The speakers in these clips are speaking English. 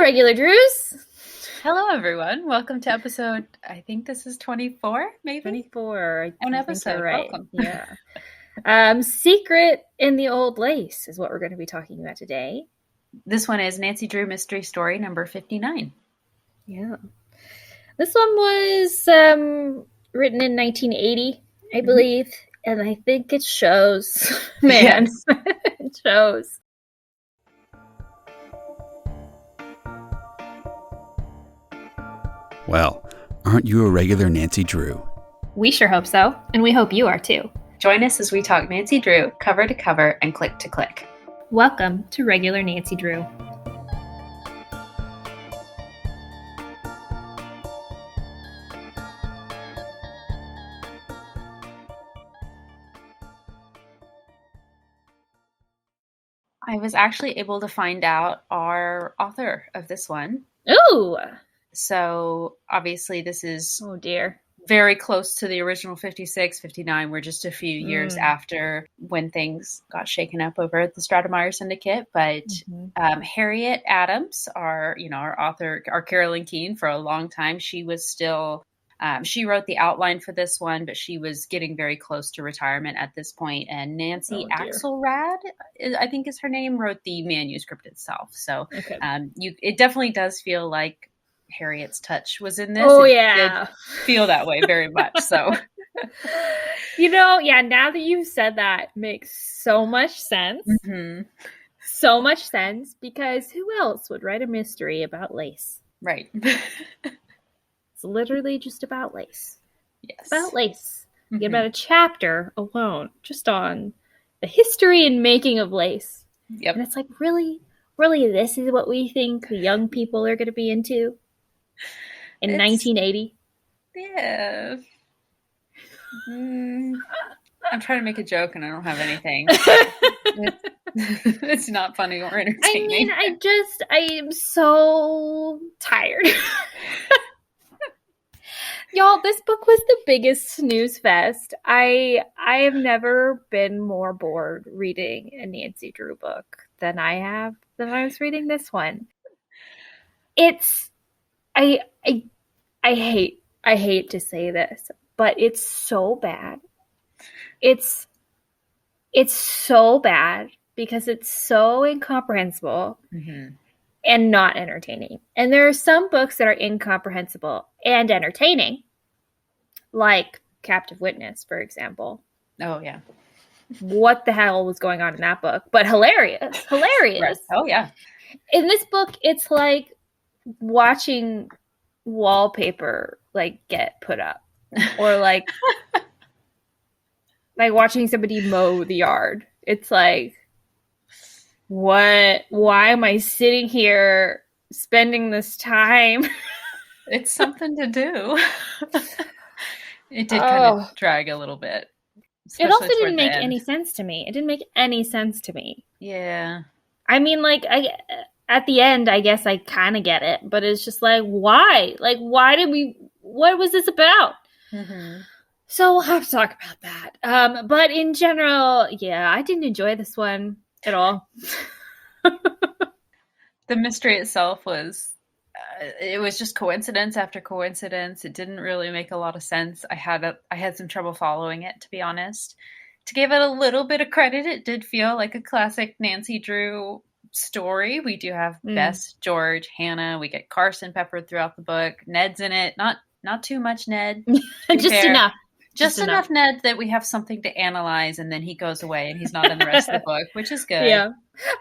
regular Drews. Hello, everyone. Welcome to episode, I think this is 24, maybe? 24. An episode. Right. Welcome. Yeah. Secret in the Old Lace is what we're going to be talking about today. This one is Nancy Drew Mystery Story number 59. Yeah. This one was written in 1980, I believe, and I think it shows. Man, Yes. It shows. Well, aren't you a regular Nancy Drew? We sure hope so, and we hope you are too. Join us as we talk Nancy Drew cover to cover and click to click. Welcome to Regular Nancy Drew. I was actually able to find out our author of this one. Ooh! So, obviously, this is Oh, dear. very close to the original 56, 59. We're just a few years after when things got shaken up over at the Stratemeyer Syndicate. But Harriet Adams, our author, our Carolyn Keene, for a long time, she was still, she wrote the outline for this one, but she was getting very close to retirement at this point. And Nancy Axelrad, I think is her name, wrote the manuscript itself. So it definitely does feel like Harriet's touch was in this. Oh, it yeah. did feel that way very much. So, now that you've said that, makes so much sense. So much sense, because who else would write a mystery about lace? Right. It's literally just about lace. Yes. It's about lace. You get about a chapter alone just on the history and making of lace. Yep. And it's like, really, this is what we think the young people are going to be into? In 1980? Yeah. I'm trying to make a joke and I don't have anything. It's not funny or entertaining. I mean, I am so tired. Y'all, this book was the biggest snooze fest. I have never been more bored reading a Nancy Drew book than I was reading this one. I hate to say this, but it's so bad. It's so bad because it's so incomprehensible and not entertaining. And there are some books that are incomprehensible and entertaining, like Captive Witness, for example. Oh, yeah. What the hell was going on in that book? But hilarious. Right. Oh, yeah. In this book, it's like watching wallpaper get put up, or like watching somebody mow the yard. It's like, why am I sitting here spending this time? It's something to do. It did kind of drag a little bit. It also didn't make any sense to me. It didn't make any sense to me. Yeah. I mean, at the end, I guess I kind of get it, but it's just like, why? What was this about? So we'll have to talk about that. But in general, yeah, I didn't enjoy this one at all. The mystery itself was, it was just coincidence after coincidence. It didn't really make a lot of sense. I had some trouble following it, to be honest. To give it a little bit of credit, it did feel like a classic Nancy Drew story. We do have Bess, George, Hannah. We get Carson peppered throughout the book. Ned's in it. Not too much Ned. enough. Just enough Ned that we have something to analyze, and then he goes away and he's not in the rest of the book, which is good. Yeah.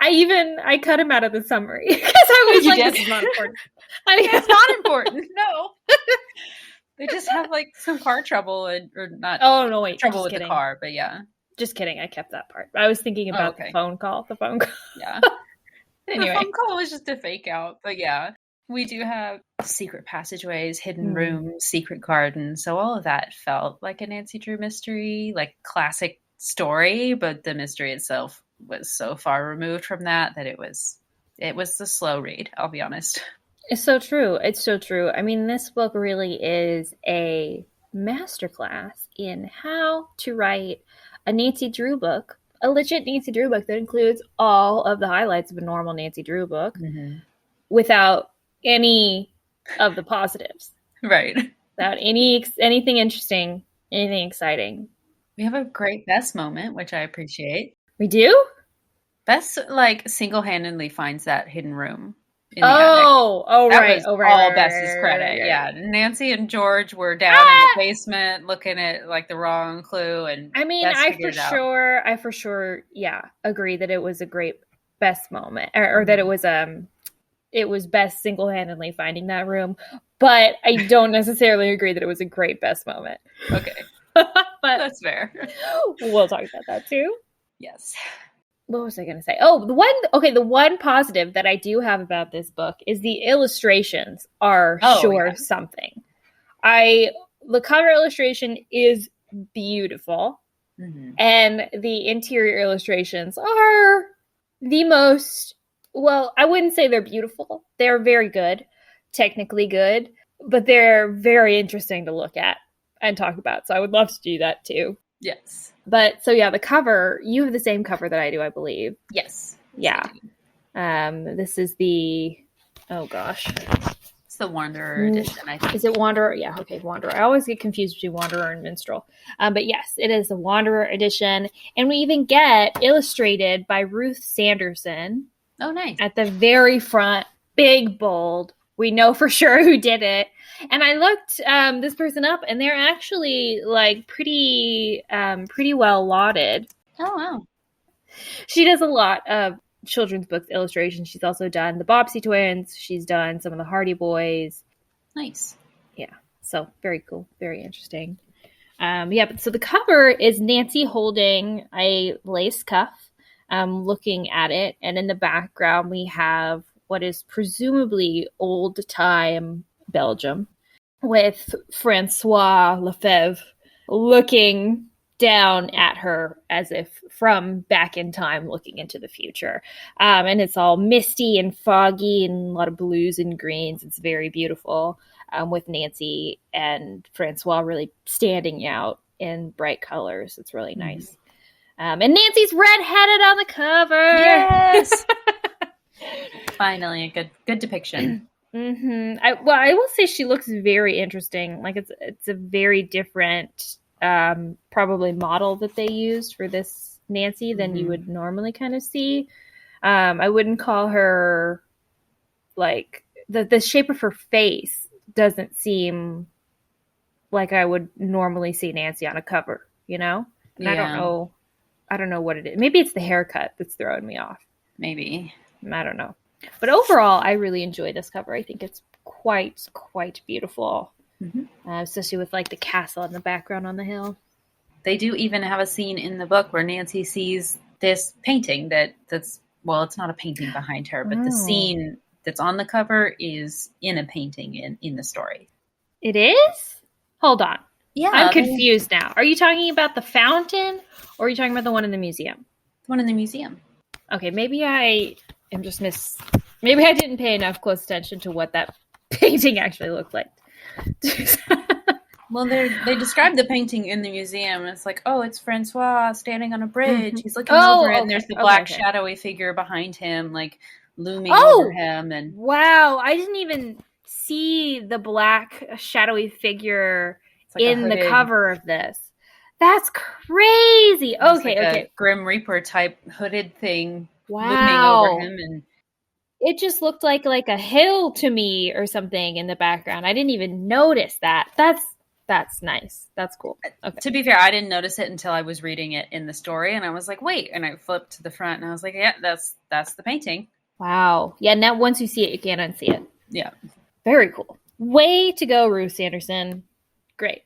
I cut him out of the summary because I was this is not important. It's not important. No. They just have some car trouble or not. Oh, no, wait. Trouble with the car, but yeah. Just kidding. I kept that part. I was thinking about the phone call. Yeah. Anyway. The phone call was just a fake out, but yeah. We do have secret passageways, hidden rooms, secret gardens. So all of that felt like a Nancy Drew mystery, classic story, but the mystery itself was so far removed from that it was a slow read, I'll be honest. It's so true. I mean, this book really is a masterclass in how to write a Nancy Drew book, a legit Nancy Drew book that includes all of the highlights of a normal Nancy Drew book without any of the positives. Right. Without anything interesting, anything exciting. We have a great Bess moment, which I appreciate. We do? Bess, like, single-handedly finds that hidden room in the attic. Right. All Bess's credit. Yeah. Nancy and George were down in the basement looking at, like, the wrong clue, and I mean, Bess figured it out. I for sure, agree that it was a great Bess moment, or that it was Bess single-handedly finding that room, but I don't necessarily agree that it was a great Bess moment. Okay. But that's fair. We'll talk about that too. Yes. What was I going to say? The one positive that I do have about this book is the illustrations are something. The cover illustration is beautiful, and the interior illustrations are the most, well, I wouldn't say they're beautiful. They're very good, technically good, but they're very interesting to look at and talk about. So I would love to do that too. Yes. But so the cover, you have the same cover that I do, I believe. Yes. Yeah. This is the, it's the Wanderer edition, I think. Is it Wanderer? Yeah, okay, Wanderer. I always get confused between Wanderer and Minstrel. But yes, it is the Wanderer edition. And we even get illustrated by Ruth Sanderson. Oh, nice. At the very front, big, bold. We know for sure who did it. And I looked this person up, and they're actually like pretty well lauded. Oh, wow. She does a lot of children's books illustrations. She's also done the Bobbsey Twins. She's done some of the Hardy Boys. Nice. Yeah. So very cool. Very interesting. So the cover is Nancy holding a lace cuff, looking at it. And in the background, we have what is presumably old-time Belgium, with Francois Lefebvre looking down at her as if from back in time, looking into the future. And it's all misty and foggy and a lot of blues and greens. It's very beautiful, with Nancy and Francois really standing out in bright colors. It's really nice. And Nancy's redheaded on the cover. Yes. Finally, a good depiction. I will say she looks very interesting. Like it's a very different, probably model that they used for this Nancy than you would normally kind of see. I wouldn't call her, like, the shape of her face doesn't seem like I would normally see Nancy on a cover, you know? And I don't know what it is. Maybe it's the haircut that's throwing me off. Maybe. I don't know. But overall, I really enjoy this cover. I think it's quite beautiful, especially with like the castle in the background on the hill. They do even have a scene in the book where Nancy sees this painting that's it's not a painting behind her, but the scene that's on the cover is in a painting in the story. It is? Hold on. Yeah. I'm confused now. Are you talking about the fountain, or are you talking about the one in the museum? The one in the museum. Okay, maybe I am just maybe I didn't pay enough close attention to what that painting actually looked like. Well, they described the painting in the museum, and it's like, it's Francois standing on a bridge. He's looking over it, and there's the black shadowy figure behind him, like looming over him. And wow, I didn't even see the black shadowy figure in the cover of this. That's crazy. Okay. A Grim Reaper type hooded thing looming over him, and it just looked like a hill to me or something in the background. I didn't even notice that. That's nice. That's cool. Okay. To be fair, I didn't notice it until I was reading it in the story, and I was like, wait, and I flipped to the front, and I was like, yeah, that's the painting. Wow. Yeah, now once you see it, you can't unsee it. Yeah. Very cool. Way to go, Ruth Sanderson. Great.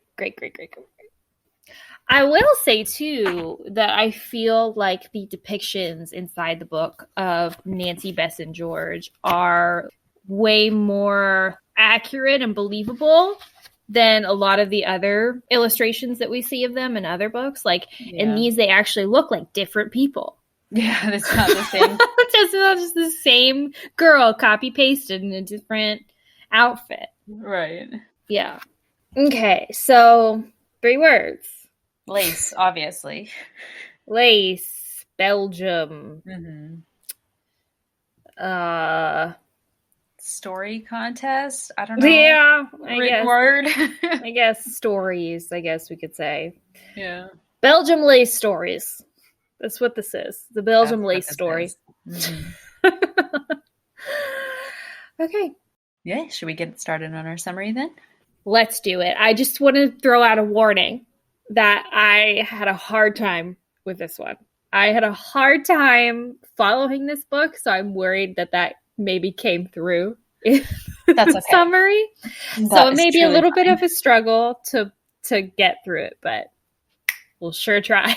I will say, too, that I feel like the depictions inside the book of Nancy, Bess, and George are way more accurate and believable than a lot of the other illustrations that we see of them in other books. Like, in these, they actually look like different people. Yeah, it's not the same. It's not just the same girl copy-pasted in a different outfit. Right. Yeah. Okay, so 3 words. Lace, obviously. Lace, Belgium. story contest. I don't know. Yeah, I guess. Word. I guess stories, I guess we could say. Yeah. Belgium lace stories. That's what this is. The Belgium lace story. Mm-hmm. Okay. Yeah. Should we get started on our summary then? Let's do it. I just want to throw out a warning that I had a hard time with this one. I had a hard time following this book, so I'm worried that maybe came through in That's the summary. So it may be a little bit of a struggle to get through it, but we'll sure try.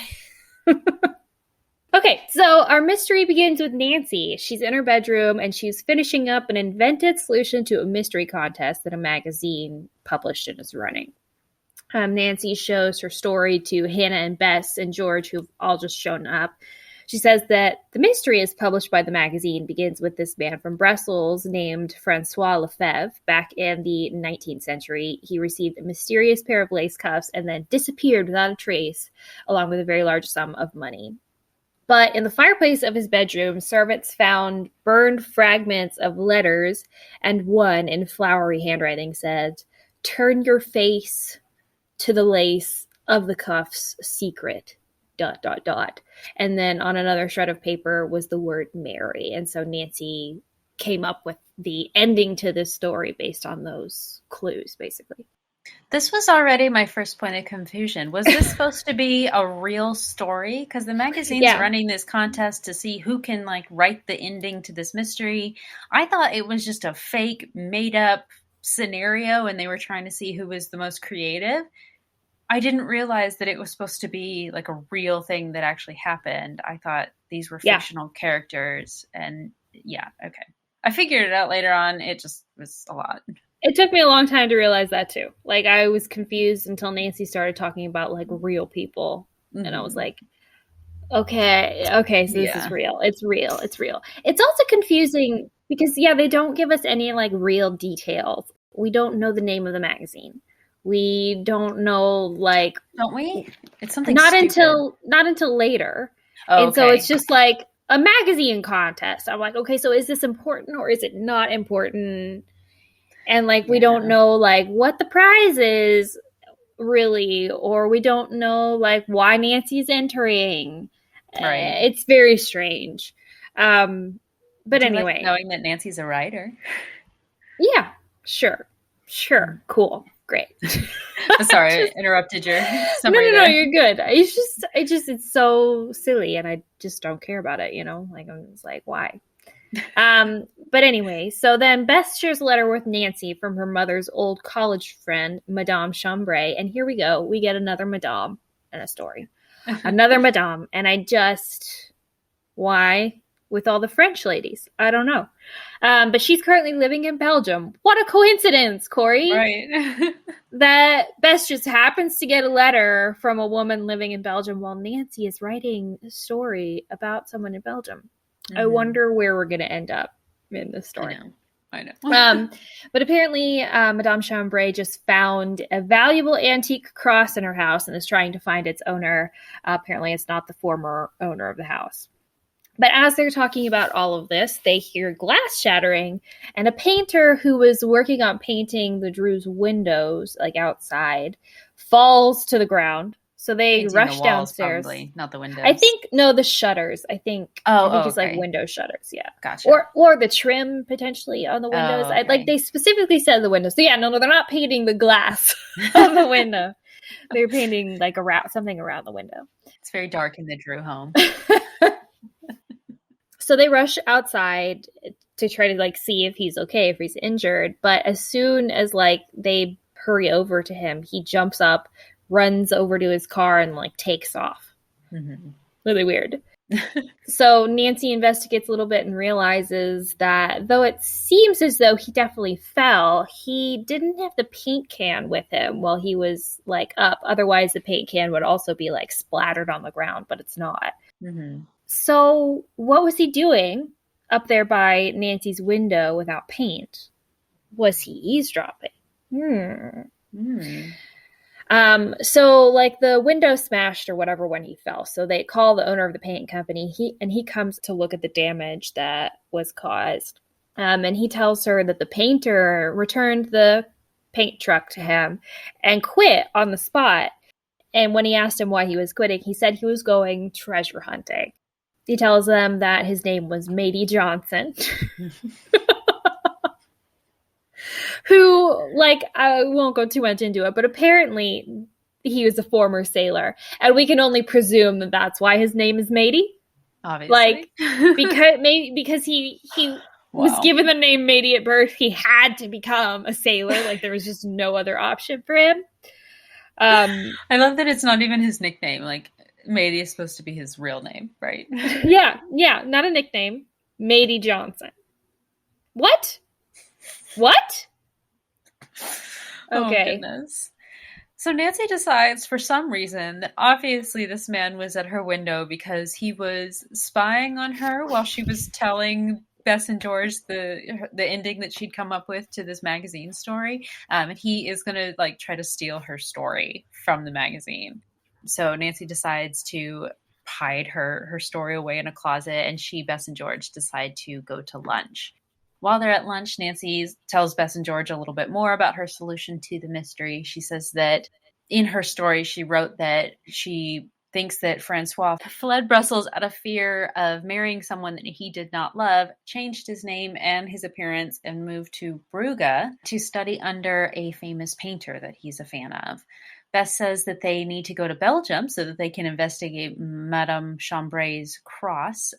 Okay, so our mystery begins with Nancy. She's in her bedroom and she's finishing up an invented solution to a mystery contest that a magazine published and is running. Nancy shows her story to Hannah and Bess and George, who've all just shown up. She says that the mystery is published by the magazine begins with this man from Brussels named Francois Lefebvre. Back in the 19th century, he received a mysterious pair of lace cuffs and then disappeared without a trace, along with a very large sum of money. But in the fireplace of his bedroom, servants found burned fragments of letters, and one in flowery handwriting said, "Turn your face to the lace of the cuffs secret, ... And then on another shred of paper was the word Mary. And so Nancy came up with the ending to this story based on those clues, basically. This was already my first point of confusion. Was this supposed to be a real story? Because the magazine's running this contest to see who can write the ending to this mystery. I thought it was just a fake, made-up scenario, and they were trying to see who was the most creative. I didn't realize that it was supposed to be a real thing that actually happened. I thought these were fictional characters, and okay. I figured it out later on. It just was a lot. It took me a long time to realize that too. I was confused until Nancy started talking about real people. Mm-hmm. And I was like, okay, so this is real. It's real. It's also confusing because they don't give us any real details. We don't know the name of the magazine. We don't know don't we? It's something not stupid. until later. Oh, and so it's just a magazine contest. I'm like, okay, so is this important or is it not important? And we don't know what the prize is really, or we don't know why Nancy's entering. Right. It's very strange. But anyway, knowing that Nancy's a writer. Yeah, sure, cool, great. Sorry, I interrupted your summary. No, you're good. It's so silly, and I just don't care about it. I'm just why? But anyway, so then Beth shares a letter with Nancy from her mother's old college friend, Madame Chambray. And here we go. We get another Madame in a story. Another Madame. And why? With all the French ladies? I don't know. But she's currently living in Belgium. What a coincidence, Kori. Right. That Beth just happens to get a letter from a woman living in Belgium while Nancy is writing a story about someone in Belgium. Mm-hmm. I wonder where we're going to end up in this story. I know. But apparently, Madame Chambray just found a valuable antique cross in her house and is trying to find its owner. Apparently, it's not the former owner of the house. But as they're talking about all of this, they hear glass shattering, and a painter who was working on painting the Drew's windows, outside, falls to the ground. So they rush downstairs. Probably, not the windows. I think the shutters. I think it's window shutters. Yeah, gotcha. Or the trim potentially on the windows. Oh, okay. They specifically said the windows. So no, they're not painting the glass on the window. They're painting something around the window. It's very dark in the Drew home. So they rush outside to try to see if he's okay, if he's injured. But as soon as they hurry over to him, he jumps up, runs over to his car and takes off. Mm-hmm. Really weird. So Nancy investigates a little bit and realizes that though it seems as though he definitely fell, he didn't have the paint can with him while he was up. Otherwise the paint can would also be splattered on the ground, but it's not. Mm-hmm. So what was he doing up there by Nancy's window without paint? Was he eavesdropping? So the window smashed or whatever when he fell. So they call the owner of the paint company. He comes to look at the damage that was caused. And he tells her that the painter returned the paint truck to him and quit on the spot. And when he asked him why he was quitting, he said he was going treasure hunting. He tells them that his name was Matey Johnson. Who, like, I won't go too much into it, but apparently he was a former sailor. And we can only presume that that's why his name is Matey. Obviously. Like, because he was given the name Matey at birth, he had to become a sailor. Like, there was just no other option for him. I love that it's not even his nickname. Like, Matey is supposed to be his real name, right? Yeah, not a nickname. Matey Johnson. What? Okay. Oh, goodness. So Nancy decides, for some reason, that obviously this man was at her window because he was spying on her while she was telling Bess and George the ending that she'd come up with to this magazine story. And he is going to, like, try to steal her story from the magazine. So Nancy decides to hide her story away in a closet, and Bess and George decide to go to lunch. While they're at lunch, Nancy tells Bess and George a little bit more about her solution to the mystery. She says that in her story, she wrote that she thinks that Francois fled Brussels out of fear of marrying someone that he did not love, changed his name and his appearance, and moved to Brugge to study under a famous painter that he's a fan of. Bess says that they need to go to Belgium so that they can investigate Madame Chambray's cross.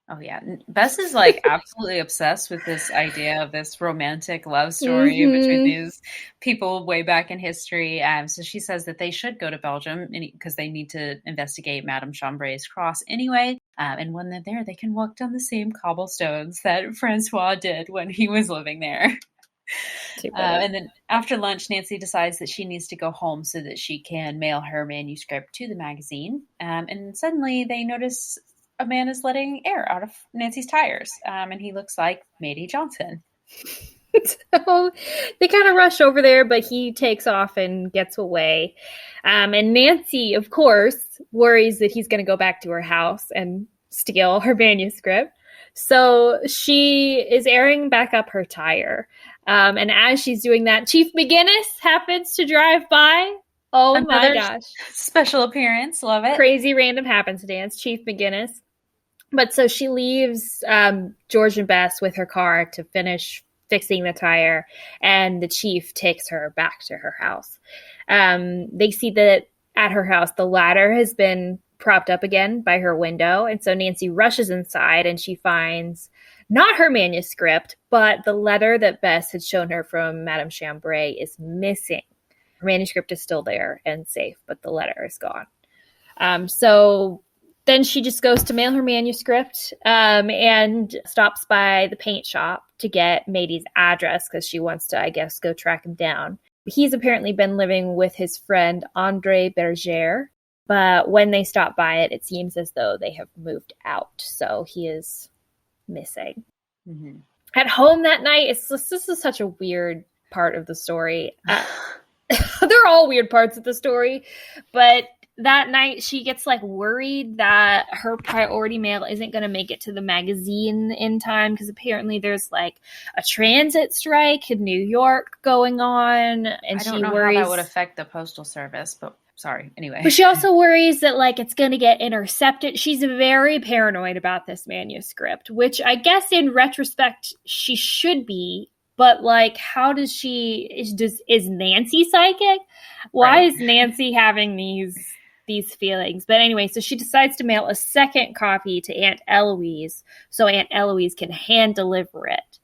Oh, yeah. Bess is, like, absolutely obsessed with this idea of this romantic love story between these people way back in history. So she says that they should go to Belgium because they need to investigate Madame Chambray's cross anyway. And when they're there, they can walk down the same cobblestones that Francois did when he was living there. And then after lunch, Nancy decides that she needs to go home so that she can mail her manuscript to the magazine. And suddenly they notice a man is letting air out of Nancy's tires, and he looks like Matey Johnson. So they kind of rush over there, but he takes off and gets away. And Nancy, of course, worries that he's going to go back to her house and steal her manuscript. So she is airing back up her tire. And as she's doing that, Chief McGinnis happens to drive by. Oh, another my gosh. Special appearance. Love it. Crazy random happenstance. Chief McGinnis. But so she leaves George and Bess with her car to finish fixing the tire, and the chief takes her back to her house. They see that at her house, the ladder has been propped up again by her window, and so Nancy rushes inside, and she finds not her manuscript, but the letter that Bess had shown her from Madame Chambray is missing. Her manuscript is still there and safe, but the letter is gone. So then she just goes to mail her manuscript and stops by the paint shop to get Matey's address because she wants to, I guess, go track him down. He's apparently been living with his friend Andre Berger, but when they stop by it seems as though they have moved out. So he is missing. Mm-hmm. At home that night, this is such a weird part of the story. They're all weird parts of the story, but that night she gets like worried that her priority mail isn't going to make it to the magazine in time because apparently there's like a transit strike in New York going on, and I don't know how that would affect the postal service, but sorry, anyway. But she also worries that like it's going to get intercepted. She's very paranoid about this manuscript, which I guess in retrospect she should be. But like, how does is Nancy psychic? Why is Nancy having these feelings? But anyway, so she decides to mail a second copy to Aunt Eloise so Aunt Eloise can hand deliver it.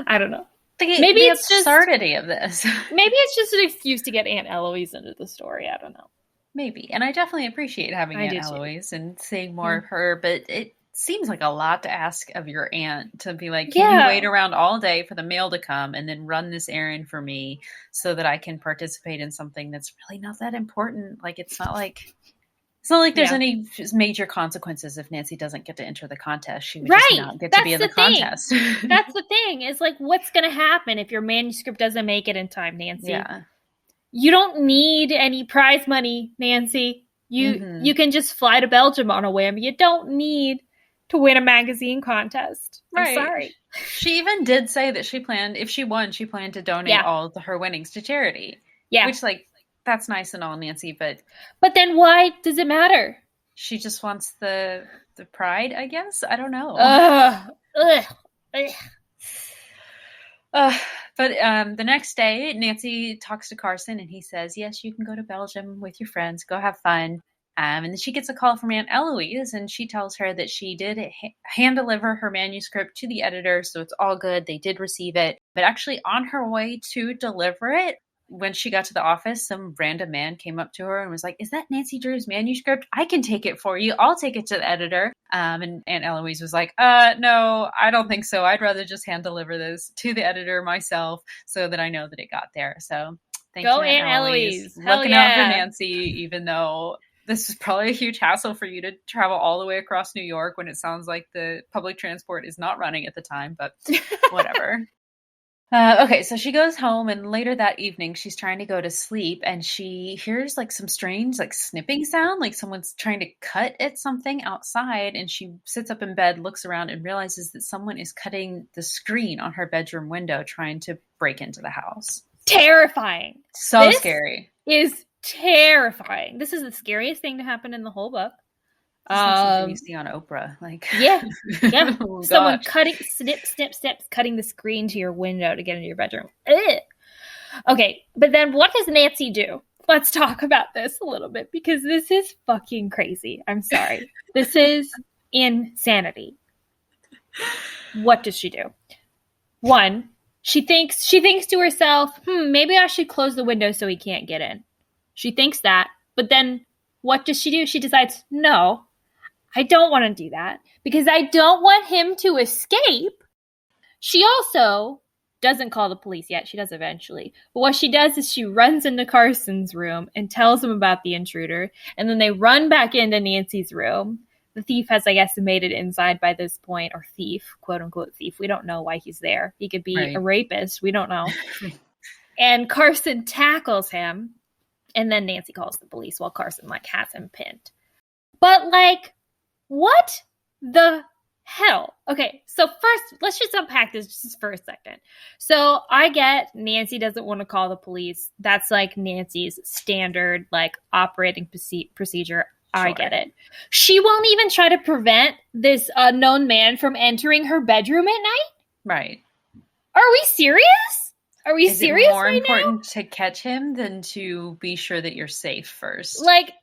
I don't know. Maybe it's just absurdity of this. Maybe it's just an excuse to get Aunt Eloise into the story. I don't know. Maybe. And I definitely appreciate having Aunt Eloise and seeing more of her, but it seems like a lot to ask of your aunt to be like, can you wait around all day for the mail to come and then run this errand for me so that I can participate in something that's really not that important? Like, it's not like there's any major consequences if Nancy doesn't get to enter the contest. She would just not get to be in the contest. That's the thing. Is like, what's going to happen if your manuscript doesn't make it in time, Nancy? Yeah. You don't need any prize money, Nancy. You can just fly to Belgium on a whim. You don't need to win a magazine contest. I'm sorry. She even did say that if she won, she planned to donate all of her winnings to charity. Yeah. Which, like, that's nice and all, Nancy, but then why does it matter? She just wants the pride, I guess. I don't know. But the next day, Nancy talks to Carson, and he says, yes, you can go to Belgium with your friends. Go have fun. And then she gets a call from Aunt Eloise, and she tells her that she did hand deliver her manuscript to the editor, so it's all good. They did receive it. But actually, on her way to deliver it, when she got to the office, some random man came up to her and was like, is that Nancy Drew's manuscript? I can take it for you. I'll take it to the editor. And Aunt Eloise was like, no, I don't think so. I'd rather just hand deliver this to the editor myself so that I know that it got there. So thank you, Aunt Eloise. Looking out for Nancy, even though this is probably a huge hassle for you to travel all the way across New York when it sounds like the public transport is not running at the time, but whatever. Okay, so she goes home, and later that evening, she's trying to go to sleep, and she hears like some strange like snipping sound, like someone's trying to cut at something outside, and she sits up in bed, looks around, and realizes that someone is cutting the screen on her bedroom window, trying to break into the house. Terrifying. So scary. Is terrifying. This is the scariest thing to happen in the whole book. Something you see on Oprah, like oh, someone cutting cutting the screen to your window to get into your bedroom. Ugh. Okay, but then what does Nancy do? Let's talk about this a little bit, because this is fucking crazy. I'm sorry. This is insanity. What does she do? One, she thinks to herself, maybe I should close the window so he can't get in. She thinks that, but then what does she do? She decides, no, I don't want to do that because I don't want him to escape. She also doesn't call the police yet. She does eventually. But what she does is she runs into Carson's room and tells him about the intruder. And then they run back into Nancy's room. The thief has, I guess, made it inside by this point, or thief, quote unquote thief. We don't know why he's there. He could be a rapist. We don't know. And Carson tackles him. And then Nancy calls the police while Carson has him pinned. But what the hell? Okay, so first, let's just unpack this just for a second. So I get Nancy doesn't want to call the police. That's Nancy's standard operating procedure. Sure. I get it. She won't even try to prevent this unknown man from entering her bedroom at night? Right. Are we serious? Are we serious? Is it more right important now? to catch him than to be sure that you're safe first?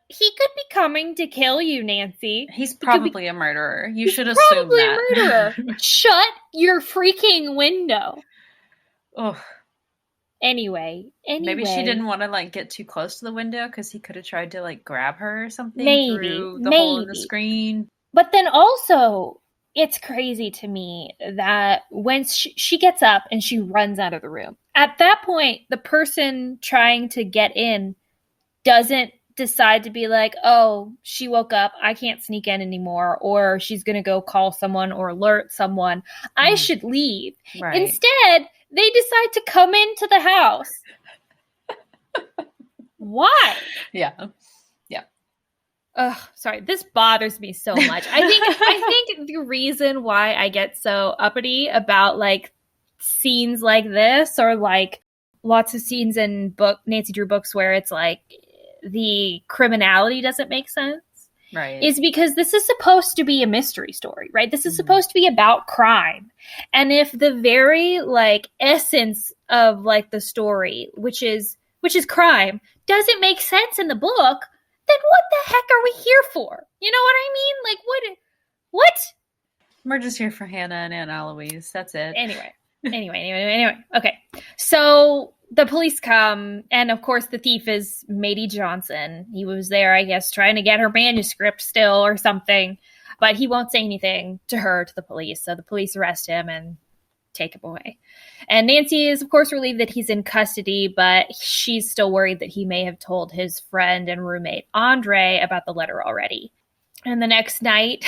He could be coming to kill you, Nancy. He's probably a murderer. You should assume that. Probably a murderer. Shut your freaking window. Ugh. Anyway. Maybe she didn't want to get too close to the window because he could have tried to grab her or something through the hole in the screen. But then also, it's crazy to me that when she gets up and she runs out of the room, at that point, the person trying to get in doesn't decide to be oh, she woke up, I can't sneak in anymore, or she's going to go call someone or alert someone. I should leave. Right. Instead, they decide to come into the house. Why? Yeah. Ugh, sorry, this bothers me so much. I think the reason why I get so uppity about scenes like this, or lots of scenes in Nancy Drew books where it's the criminality doesn't make sense, right, is because this is supposed to be a mystery story, right? This is supposed to be about crime. And if the very essence of the story, which is crime, doesn't make sense in the book, then what the heck are we here for? You know what I mean? What? We're just here for Hannah and Aunt Eloise. That's it. Anyway. Okay. So the police come, and of course the thief is Matey Johnson. He was there, I guess, trying to get her manuscript still or something, but he won't say anything to the police. So the police arrest him and take him away. And Nancy is, of course, relieved that he's in custody, but she's still worried that he may have told his friend and roommate, Andre, about the letter already. And the next night,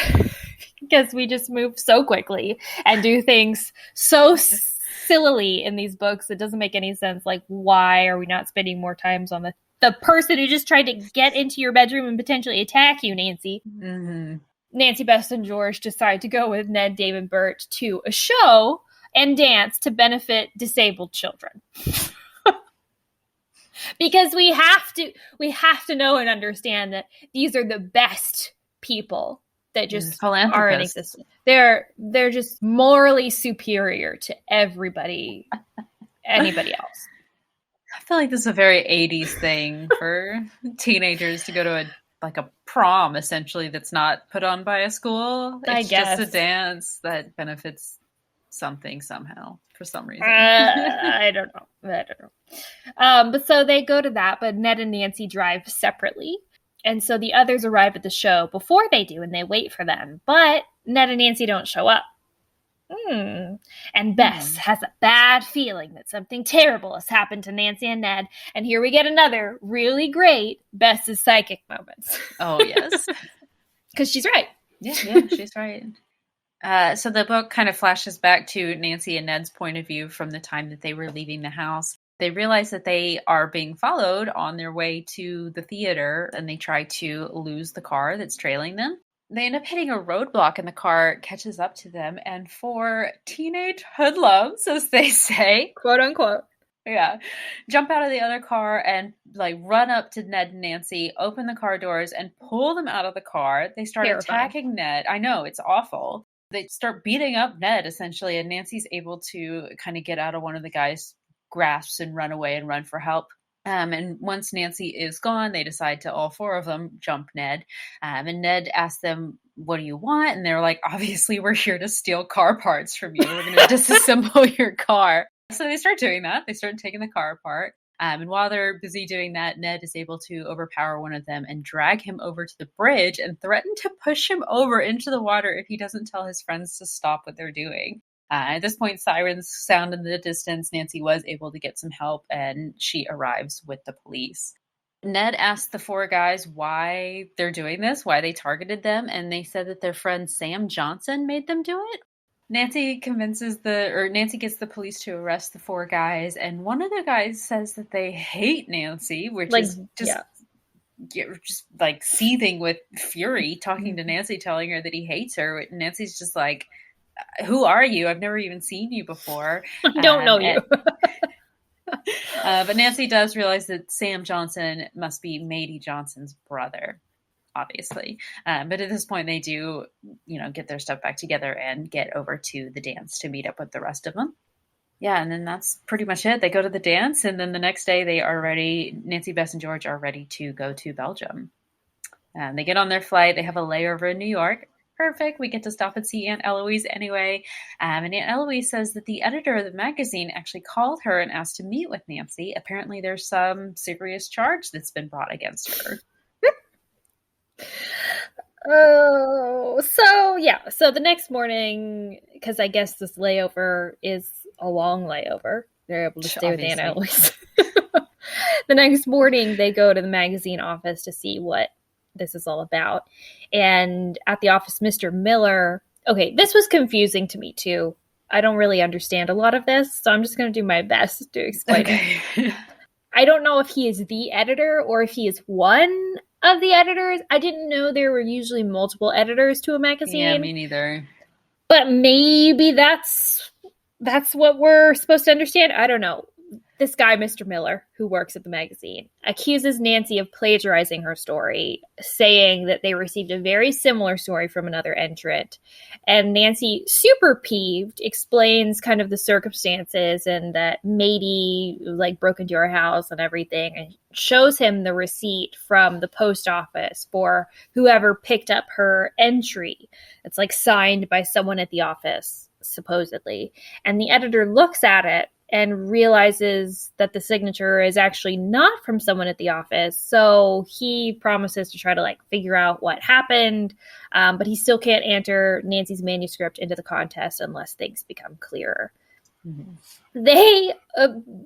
because we just move so quickly and do things so sillily in these books, it doesn't make any sense. Why are we not spending more time on the person who just tried to get into your bedroom and potentially attack you, Nancy. Mm-hmm. Nancy, Bess, and George decide to go with Ned, Dave, and Bert to a show and dance to benefit disabled children. Because we have to know and understand that these are the best people that just are in existence. They're just morally superior to anybody else. I feel like this is a very 80s thing for teenagers to go to a prom, essentially, that's not put on by a school. It's just a dance that benefits something somehow for some reason. I don't know. But so they go to that, but Ned and Nancy drive separately. And so the others arrive at the show before they do, and they wait for them. But Ned and Nancy don't show up. And Bess has a bad feeling that something terrible has happened to Nancy and Ned. And here we get another really great Bess's psychic moments. Oh, yes. Because she's right. Yeah, she's right. So the book kind of flashes back to Nancy and Ned's point of view from the time that they were leaving the house. They realize that they are being followed on their way to the theater, and they try to lose the car that's trailing them. They end up hitting a roadblock, and the car catches up to them, and 4 teenage hoodlums, as they say, quote unquote, jump out of the other car and run up to Ned and Nancy, open the car doors, and pull them out of the car. They start attacking Ned. I know, it's awful. They start beating up Ned, essentially, and Nancy's able to kind of get out of one of the guys' grasps and run away and run for help. And once Nancy is gone, they decide to, all 4 of them, jump Ned. And Ned asks them, what do you want? And they're like, obviously, we're here to steal car parts from you. We're going to disassemble your car. So they start doing that. They start taking the car apart. And while they're busy doing that, Ned is able to overpower one of them and drag him over to the bridge and threaten to push him over into the water if he doesn't tell his friends to stop what they're doing. At this point, sirens sound in the distance. Nancy was able to get some help, and she arrives with the police. Ned asked the 4 guys why they're doing this, why they targeted them, and they said that their friend Sam Johnson made them do it. Nancy gets the police to arrest the 4 guys, and one of the guys says that they hate Nancy, which is just seething with fury, talking to Nancy, telling her that he hates her. Nancy's just like, who are you? I've never even seen you before. I don't know you. But Nancy does realize that Sam Johnson must be Mady Johnson's brother, obviously. But at this point, they do, get their stuff back together and get over to the dance to meet up with the rest of them. Yeah, and then that's pretty much it. They go to the dance, and then the next day they are ready. Nancy, Bess, and George are ready to go to Belgium. They get on their flight. They have a layover in New York. Perfect. We get to stop and see Aunt Eloise anyway. And Aunt Eloise says that the editor of the magazine actually called her and asked to meet with Nancy. Apparently there's some serious charge that's been brought against her. So the next morning, because I guess this layover is a long layover, they're able to stay with Aunt Eloise. The next morning, they go to the magazine office to see what this is all about. And at the office, Mr. Miller, this was confusing to me too. I don't really understand a lot of this, so I'm just going to do my best to explain it. I don't know if he is the editor or if he is one of the editors. I didn't know there were usually multiple editors to a magazine. Yeah, me neither. But maybe that's what we're supposed to understand. I don't know. This guy, Mr. Miller, who works at the magazine, accuses Nancy of plagiarizing her story, saying that they received a very similar story from another entrant. And Nancy, super peeved, explains kind of the circumstances and that Mady broke into her house and everything, and shows him the receipt from the post office for whoever picked up her entry. It's signed by someone at the office, supposedly. And the editor looks at it and realizes that the signature is actually not from someone at the office. So he promises to try to figure out what happened, but he still can't enter Nancy's manuscript into the contest unless things become clearer. Mm-hmm. They,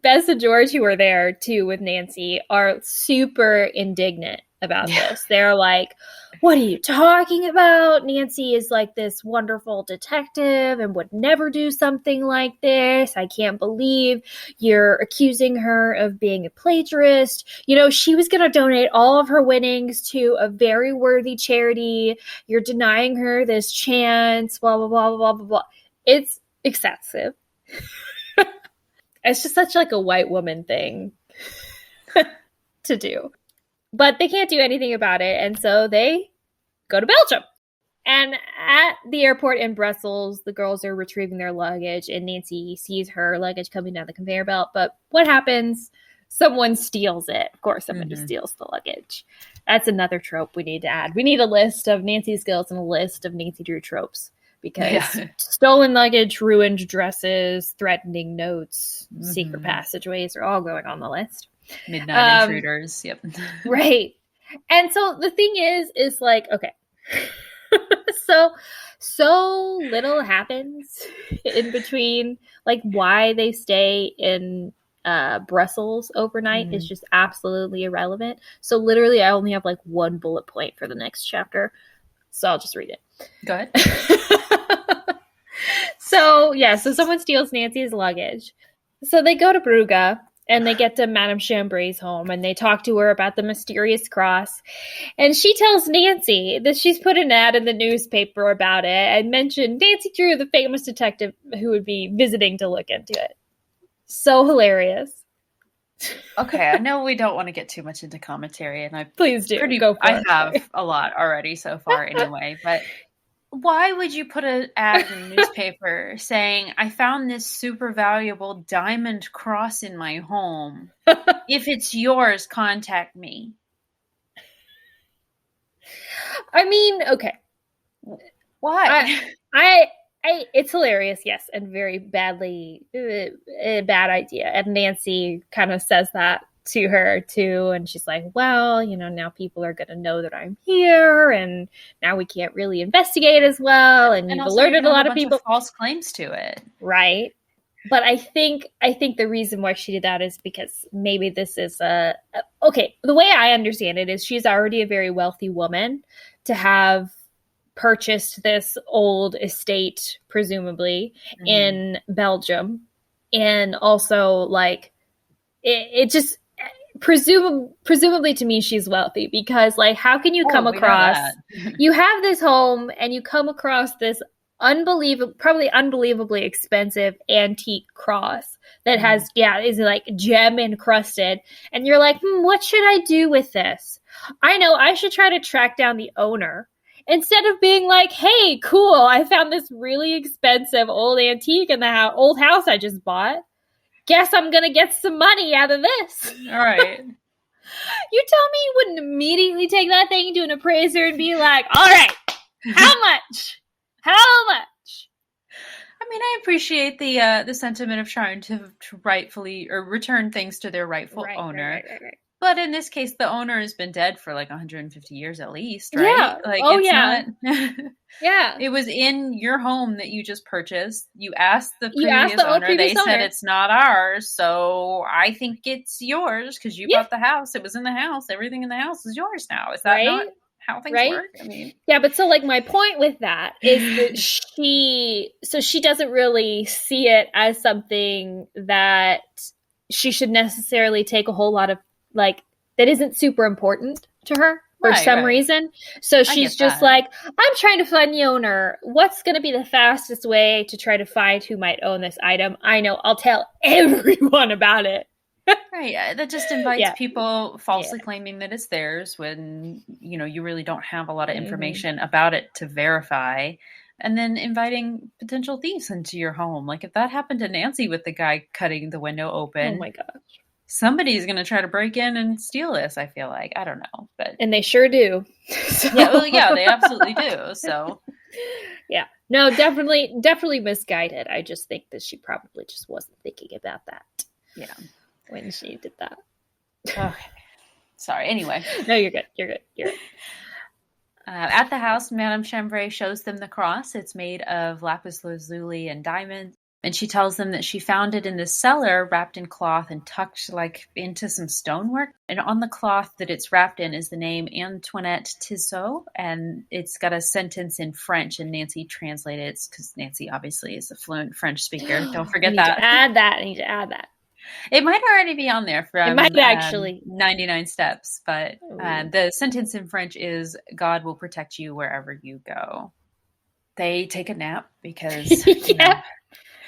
Bess and George, who are there too with Nancy, are super indignant about this. They're like, what are you talking about? Nancy is like this wonderful detective and would never do something like this. I can't believe you're accusing her of being a plagiarist. You know, she was going to donate all of her winnings to a very worthy charity. You're denying her this chance, blah, blah, blah, blah, blah, blah. It's excessive. It's just such like a white woman thing to do. But they can't do anything about it, and so they go to Belgium. And at the airport in Brussels, the girls are retrieving their luggage, and Nancy sees her luggage coming down the conveyor belt. But what happens? Someone steals it. Of course, somebody steals the luggage. That's another trope we need to add. We need a list of Nancy's skills and a list of Nancy Drew tropes. Because stolen luggage, ruined dresses, threatening notes, secret passageways are all going on the list. Midnight intruders. Yep. Right. And so the thing is like, okay. so little happens in between, like why they stay in Brussels overnight is just absolutely irrelevant. So literally I only have like one bullet point for the next chapter. So I'll just read it. Go ahead. So someone steals Nancy's luggage. So they go to Brugge and they get to Madame Chambray's home and they talk to her about the mysterious cross. And she tells Nancy that she's put an ad in the newspaper about it and mentioned Nancy Drew, the famous detective who would be visiting to look into it. So hilarious. Okay, I know we don't want to get too much into commentary, and please do. I have a lot already so far anyway, but why would you put an ad in the newspaper saying, I found this super valuable diamond cross in my home. If it's yours, contact me. I mean, okay. Why? It's hilarious, yes, and very badly, a bad idea. And Nancy kind of says that to her too, and she's like, well, you know, now people are going to know that I'm here, and now we can't really investigate as well, and you've alerted a lot of people. Of false claims to it. Right. But I think the reason why she did that is because maybe this is okay, the way I understand it is she's already a very wealthy woman to have purchased this old estate, presumably, in Belgium. And also, like, it just, presumably to me, she's wealthy because, like, how can you come across, you have this home and you come across this probably unbelievably expensive antique cross that has, is like gem encrusted. And you're like, what should I do with this? I know I should try to track down the owner. Instead of being like, hey, cool, I found this really expensive old antique in the old house I just bought. Guess I'm going to get some money out of this. All right. You tell me you wouldn't immediately take that thing to an appraiser and be like, all right, how much? How much? I mean, I appreciate the sentiment of trying to rightfully or return things to their rightful owner. Right. But in this case, the owner has been dead for like 150 years at least, right? Yeah. Like, Not... yeah. It was in your home that you just purchased. You asked the previous owner. They said it's not ours. So I think it's yours because you bought the house. It was in the house. Everything in the house is yours now. Is that not how things work? I mean, yeah, but so like my point with that is that she doesn't really see it as something that she should necessarily take a whole lot of, like, that isn't super important to her for some reason. So she's just like, I'm trying to find the owner. What's going to be the fastest way to try to find who might own this item? I know, I'll tell everyone about it. Right. That just invites people falsely claiming that it's theirs when, you know, you really don't have a lot of information about it to verify. And then inviting potential thieves into your home. Like if that happened to Nancy with the guy cutting the window open. Oh my gosh. Somebody's going to try to break in and steal this, I feel like. I don't know. And they sure do. So. Yeah, they absolutely do. So, yeah. No, definitely misguided. I just think that she probably just wasn't thinking about that. Yeah. When she did that. Okay. Sorry. Anyway. No, you're good. At the house, Madame Chambray shows them the cross. It's made of lapis lazuli and diamonds. And she tells them that she found it in the cellar wrapped in cloth and tucked like into some stonework. And on the cloth that it's wrapped in is the name Antoinette Tissot. And it's got a sentence in French, and Nancy translated it because Nancy obviously is a fluent French speaker. Don't forget that. I need to add that. It might already be on there from it might actually 99 Steps, but the sentence in French is, God will protect you wherever you go. They take a nap because you know,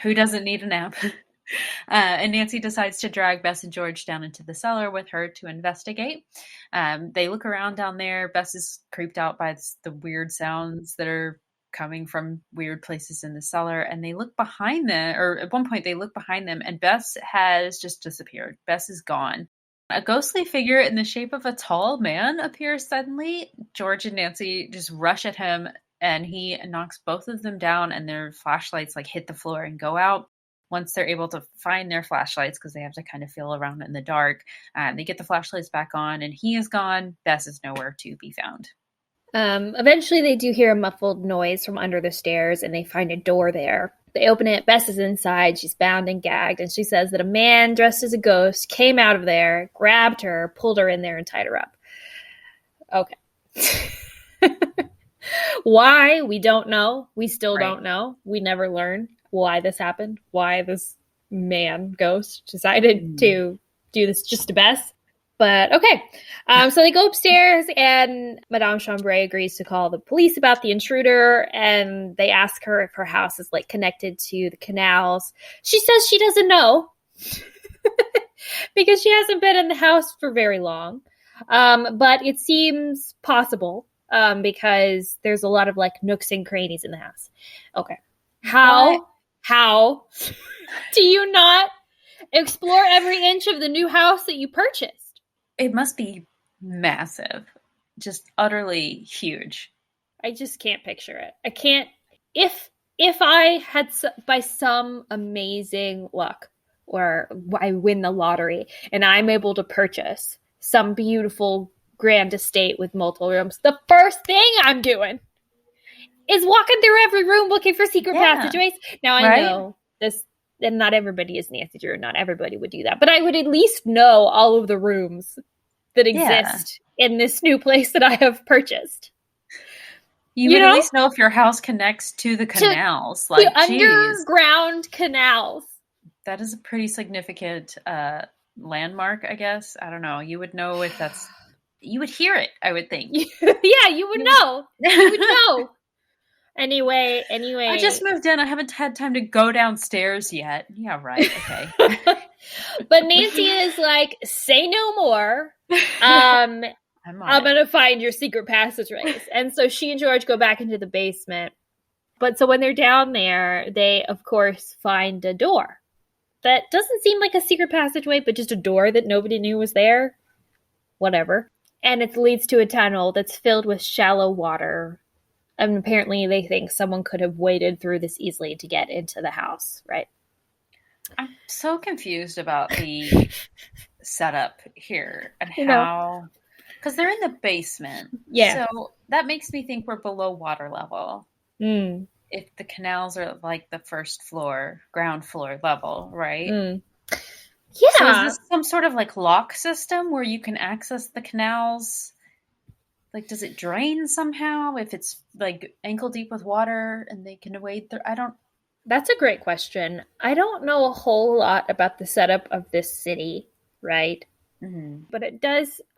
who doesn't need a nap? And Nancy decides to drag Bess and George down into the cellar with her to investigate. They look around down there. Bess is creeped out by the weird sounds that are coming from weird places in the cellar, and they look behind them, or at one point they look behind them, and Bess has just disappeared. Bess is gone. A ghostly figure in the shape of a tall man appears suddenly. George and Nancy just rush at him, and he knocks both of them down, and their flashlights like hit the floor and go out. Once they're able to find their flashlights, because they have to kind of feel around in the dark, they get the flashlights back on, and he is gone. Bess is nowhere to be found. Eventually they do hear a muffled noise from under the stairs, and they find a door there. They open it. Bess is inside. She's bound and gagged, and she says that a man dressed as a ghost came out of there, grabbed her, pulled her in there, and tied her up. Okay. Why? We don't know. We still don't know. We never learn why this happened, why this man ghost decided to do this just to Bess. But okay. So they go upstairs, and Madame Chambray agrees to call the police about the intruder, and they ask her if her house is like connected to the canals. She says she doesn't know because she hasn't been in the house for very long. But it seems possible because there's a lot of like nooks and crannies in the house. Okay. How do you not explore every inch of the new house that you purchased? It must be massive. Just utterly huge. I just can't picture it. I can't. If I had, by some amazing luck, or I win the lottery and I'm able to purchase some beautiful grand estate with multiple rooms, the first thing I'm doing is walking through every room looking for secret passageways. Now I know this, and not everybody is Nancy Drew. Not everybody would do that, but I would at least know all of the rooms that exist in this new place that I have purchased. You would at least know if your house connects to the canals, like the underground canals. That is a pretty significant landmark, I guess. I don't know. You would know if that's. You would hear it, I would think. Yeah, you would know. You would know. Anyway. I just moved in. I haven't had time to go downstairs yet. Yeah, right. Okay. But Nancy is like, say no more. I'm going to find your secret passageways. And so she and George go back into the basement. But so when they're down there, they, of course, find a door that doesn't seem like a secret passageway, but just a door that nobody knew was there. Whatever. And it leads to a tunnel that's filled with shallow water. And apparently they think someone could have waded through this easily to get into the house, right? I'm so confused about the setup here and how... Because they're in the basement. Yeah. So that makes me think we're below water level. Mm. If the canals are like the first floor, ground floor level, right? Mm. Yeah. So is this some sort of like lock system where you can access the canals? Like, does it drain somehow if it's like ankle deep with water and they can wade through? That's a great question. I don't know a whole lot about the setup of this city, right? Mm-hmm. But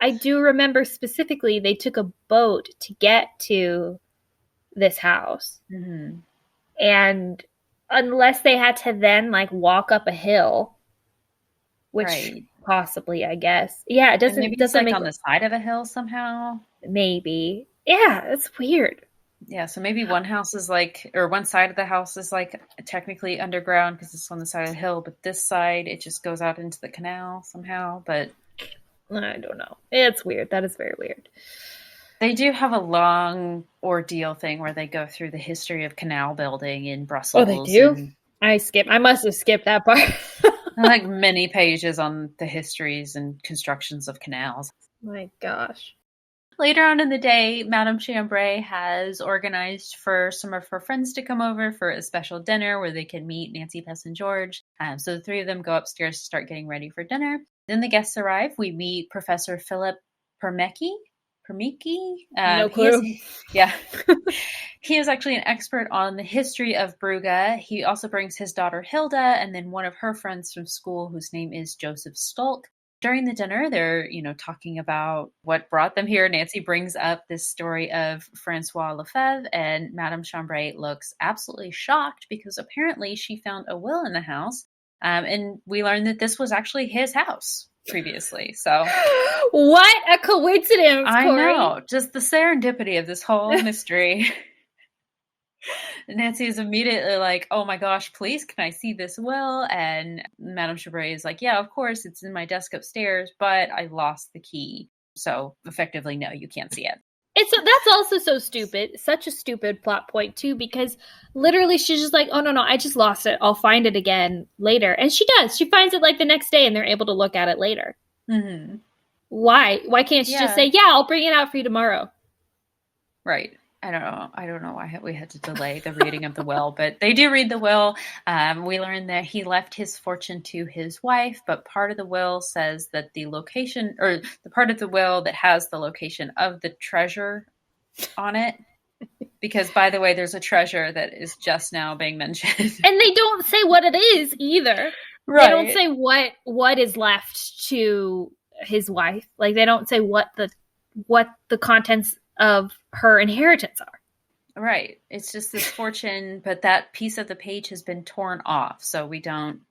I do remember specifically they took a boat to get to this house. Mm-hmm. And unless they had to then like walk up a hill, which possibly, I guess. Yeah, it doesn't. Maybe it's like on the side of a hill somehow. Maybe. Yeah, it's weird. Yeah, so maybe one house is like, or one side of the house is like technically underground because it's on the side of the hill, but this side it just goes out into the canal somehow. But I don't know. It's weird. That is very weird. They do have a long ordeal thing where they go through the history of canal building in Brussels. Oh, they do? I must have skipped that part. Like many pages on the histories and constructions of canals. My gosh. Later on in the day, Madame Chambray has organized for some of her friends to come over for a special dinner where they can meet Nancy, Bess, and George. So the three of them go upstairs to start getting ready for dinner. Then the guests arrive. We meet Professor Philip Permeke. No clue. He is actually an expert on the history of Brugge. He also brings his daughter Hilda and then one of her friends from school whose name is Joseph Stolk. During the dinner, they're, talking about what brought them here. Nancy brings up this story of Francois Lefebvre, and Madame Chambray looks absolutely shocked because apparently she found a will in the house. And we learned that this was actually his house previously. So what a coincidence, I Kori. know. Just the serendipity of this whole mystery. Nancy is immediately like, oh my gosh, please, can I see this will? And Madame Chambray is like, yeah, of course, it's in my desk upstairs, but I lost the key. So effectively, no, you can't see it. That's also so stupid. Such a stupid plot point, too, because literally she's just like, oh, no, I just lost it. I'll find it again later. And she does. She finds it like the next day and they're able to look at it later. Mm-hmm. Why? Why can't she just say, yeah, I'll bring it out for you tomorrow? Right. I don't know why we had to delay the reading of the will, but they do read the will. We learn that he left his fortune to his wife, but part of the will says that the location, or the part of the will that has the location of the treasure on it, because, by the way, there's a treasure that is just now being mentioned. And they don't say what it is either. Right. They don't say what is left to his wife. Like, they don't say what the contents of her inheritance are. Right. It's just this fortune, but that piece of the page has been torn off, so we don't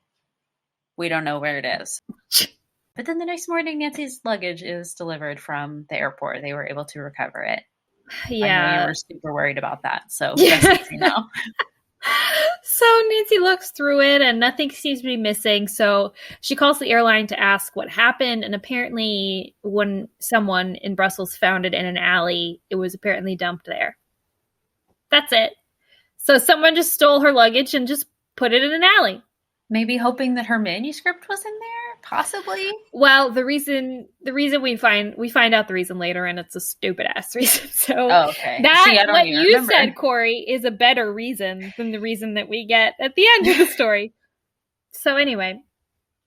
know where it is. But then the next morning, Nancy's luggage is delivered from the airport. They were able to recover it. Yeah. I know you were super worried about that, so that's easy now. So Nancy looks through it and nothing seems to be missing. So she calls the airline to ask what happened. And apparently when someone in Brussels found it in an alley, it was apparently dumped there. That's it. So someone just stole her luggage and just put it in an alley. Maybe hoping that her manuscript was in there, possibly. Well, the reason we find out the reason later, and it's a stupid ass reason. So okay. That what you said, Kori, is a better reason than the reason that we get at the end of the story. So anyway,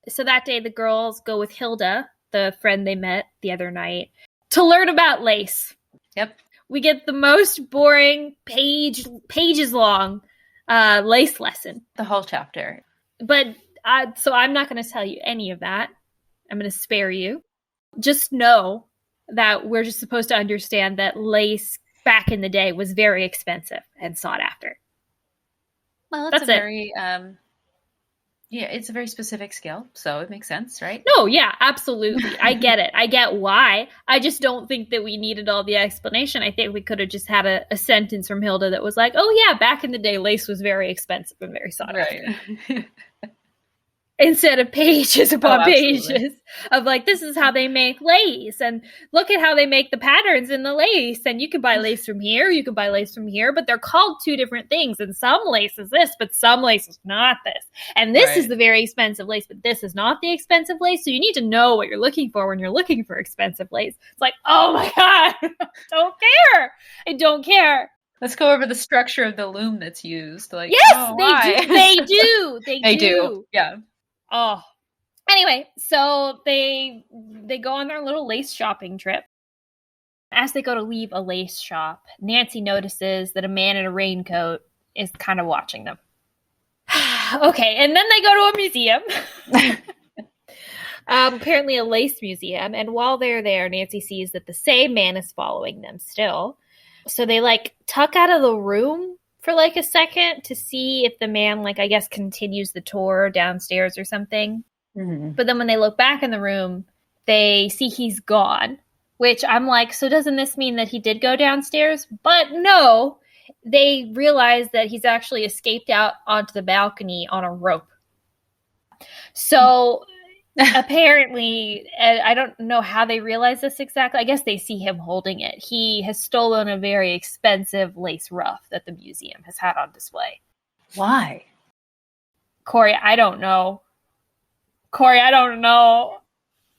so that day the girls go with Hilda, the friend they met the other night, to learn about lace. Yep. We get the most boring pages long lace lesson. The whole chapter. But so I'm not going to tell you any of that. I'm going to spare you. Just know that we're just supposed to understand that lace back in the day was very expensive and sought after. Well, it's very, it's a very specific skill, so it makes sense, right? No, yeah, absolutely. I get it. I get why. I just don't think that we needed all the explanation. I think we could have just had a sentence from Hilda that was like, oh yeah, back in the day, lace was very expensive and very sought after. Right. Instead of pages upon pages of like, this is how they make lace and look at how they make the patterns in the lace. And you can buy lace from here, you can buy lace from here, but they're called two different things. And some lace is this, but some lace is not this. And this is the very expensive lace, but this is not the expensive lace. So you need to know what you're looking for when you're looking for expensive lace. It's like, oh my God, I don't care. Let's go over the structure of the loom that's used. Like, yes, they do. They do. Yeah. Oh, anyway, so they go on their little lace shopping trip. As they go to leave a lace shop, Nancy notices that a man in a raincoat is kind of watching them. Okay, and then they go to a museum. Apparently a lace museum, and while they're there, Nancy sees that the same man is following them still. So they tuck out of the room for a second to see if the man, I guess, continues the tour downstairs or something. Mm-hmm. But then when they look back in the room, they see he's gone, which I'm like, so doesn't this mean that he did go downstairs? But no, they realize that he's actually escaped out onto the balcony on a rope. So apparently, I don't know how they realize this exactly. I guess they see him holding it. He has stolen a very expensive lace ruff that the museum has had on display. Why? Kori, I don't know.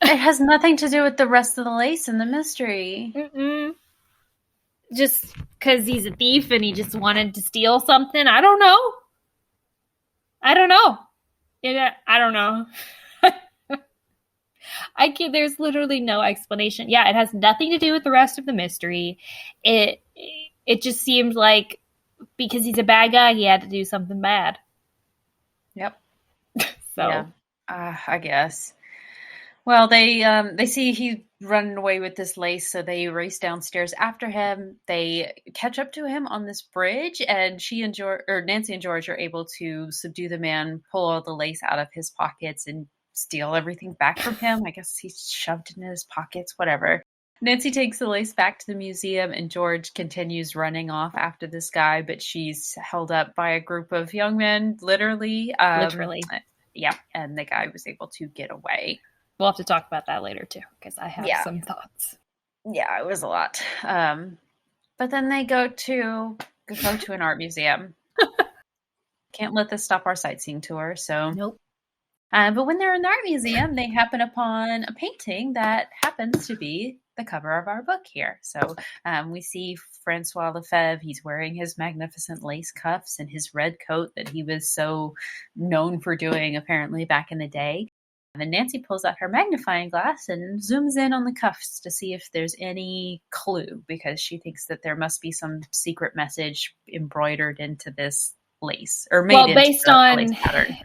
It has nothing to do with the rest of the lace in the mystery. Mm-mm. Just because he's a thief and he just wanted to steal something. I don't know. I don't know. There's literally no explanation. Yeah, it has nothing to do with the rest of the mystery. It just seemed like because he's a bad guy, he had to do something bad. Yep. So, yeah. I guess. Well, they see he's running away with this lace, so they race downstairs after him. They catch up to him on this bridge, and Nancy and George are able to subdue the man, pull all the lace out of his pockets, and steal everything back from him. I guess he's shoved it in his pockets, whatever. Nancy takes the lace back to the museum, and George continues running off after this guy, but she's held up by a group of young men, literally. Yeah, and the guy was able to get away. We'll have to talk about that later, too, because I have some thoughts. Yeah, it was a lot. But then they go to an art museum. Can't let this stop our sightseeing tour, so... Nope. But when they're in the art museum, they happen upon a painting that happens to be the cover of our book here. So we see Francois Lefebvre. He's wearing his magnificent lace cuffs and his red coat that he was so known for doing, apparently, back in the day. And then Nancy pulls out her magnifying glass and zooms in on the cuffs to see if there's any clue, because she thinks that there must be some secret message embroidered into this lace, or made into the lace pattern.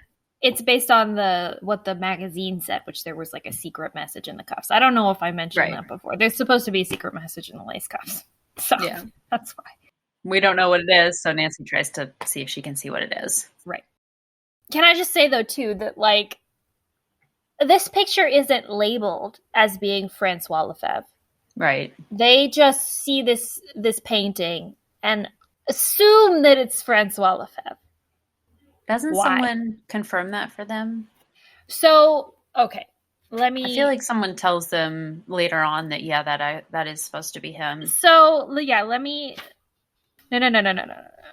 It's based on what the magazine said, which there was like a secret message in the cuffs. I don't know if I mentioned that before. There's supposed to be a secret message in the lace cuffs. So yeah, that's why. We don't know what it is, so Nancy tries to see if she can see what it is. Right. Can I just say, though, too, that, like, this picture isn't labeled as being Francois Lefebvre. Right. They just see this painting and assume that it's Francois Lefebvre. Doesn't someone confirm that for them? So, okay. I feel like someone tells them later on that, that is supposed to be him. So, yeah, No.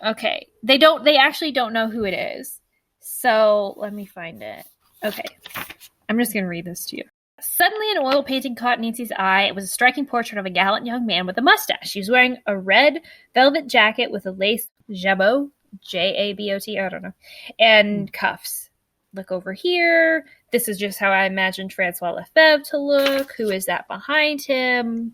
Okay. They actually don't know who it is. So, let me find it. Okay. I'm just going to read this to you. Suddenly, an oil painting caught Nancy's eye. It was a striking portrait of a gallant young man with a mustache. He was wearing a red velvet jacket with a lace jabot, Jabot, I don't know, and cuffs. Look over here. This is just how I imagined Francois Lefebvre to look. Who is that behind him?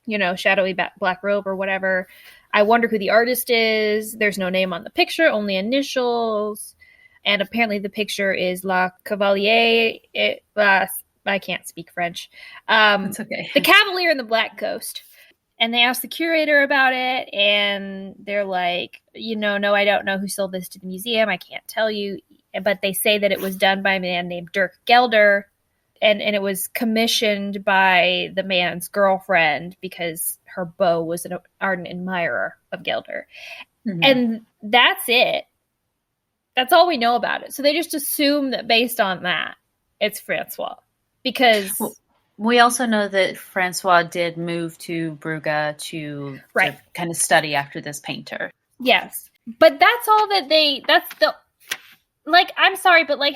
You know, shadowy black robe or whatever. I wonder who the artist is. There's no name on the picture, only initials. And apparently the picture is La Cavalier. I can't speak French. It's okay. The Cavalier in the Black Ghost. And they asked the curator about it, and they're like, no, I don't know who sold this to the museum. I can't tell you. But they say that it was done by a man named Dirk Gelder, and it was commissioned by the man's girlfriend because her beau was an ardent admirer of Gelder. Mm-hmm. And that's it. That's all we know about it. So they just assume that based on that, it's Francois. Because... Well, we also know that Francois did move to Brugge to kind of study after this painter. Yes. But that's all that I'm sorry, but like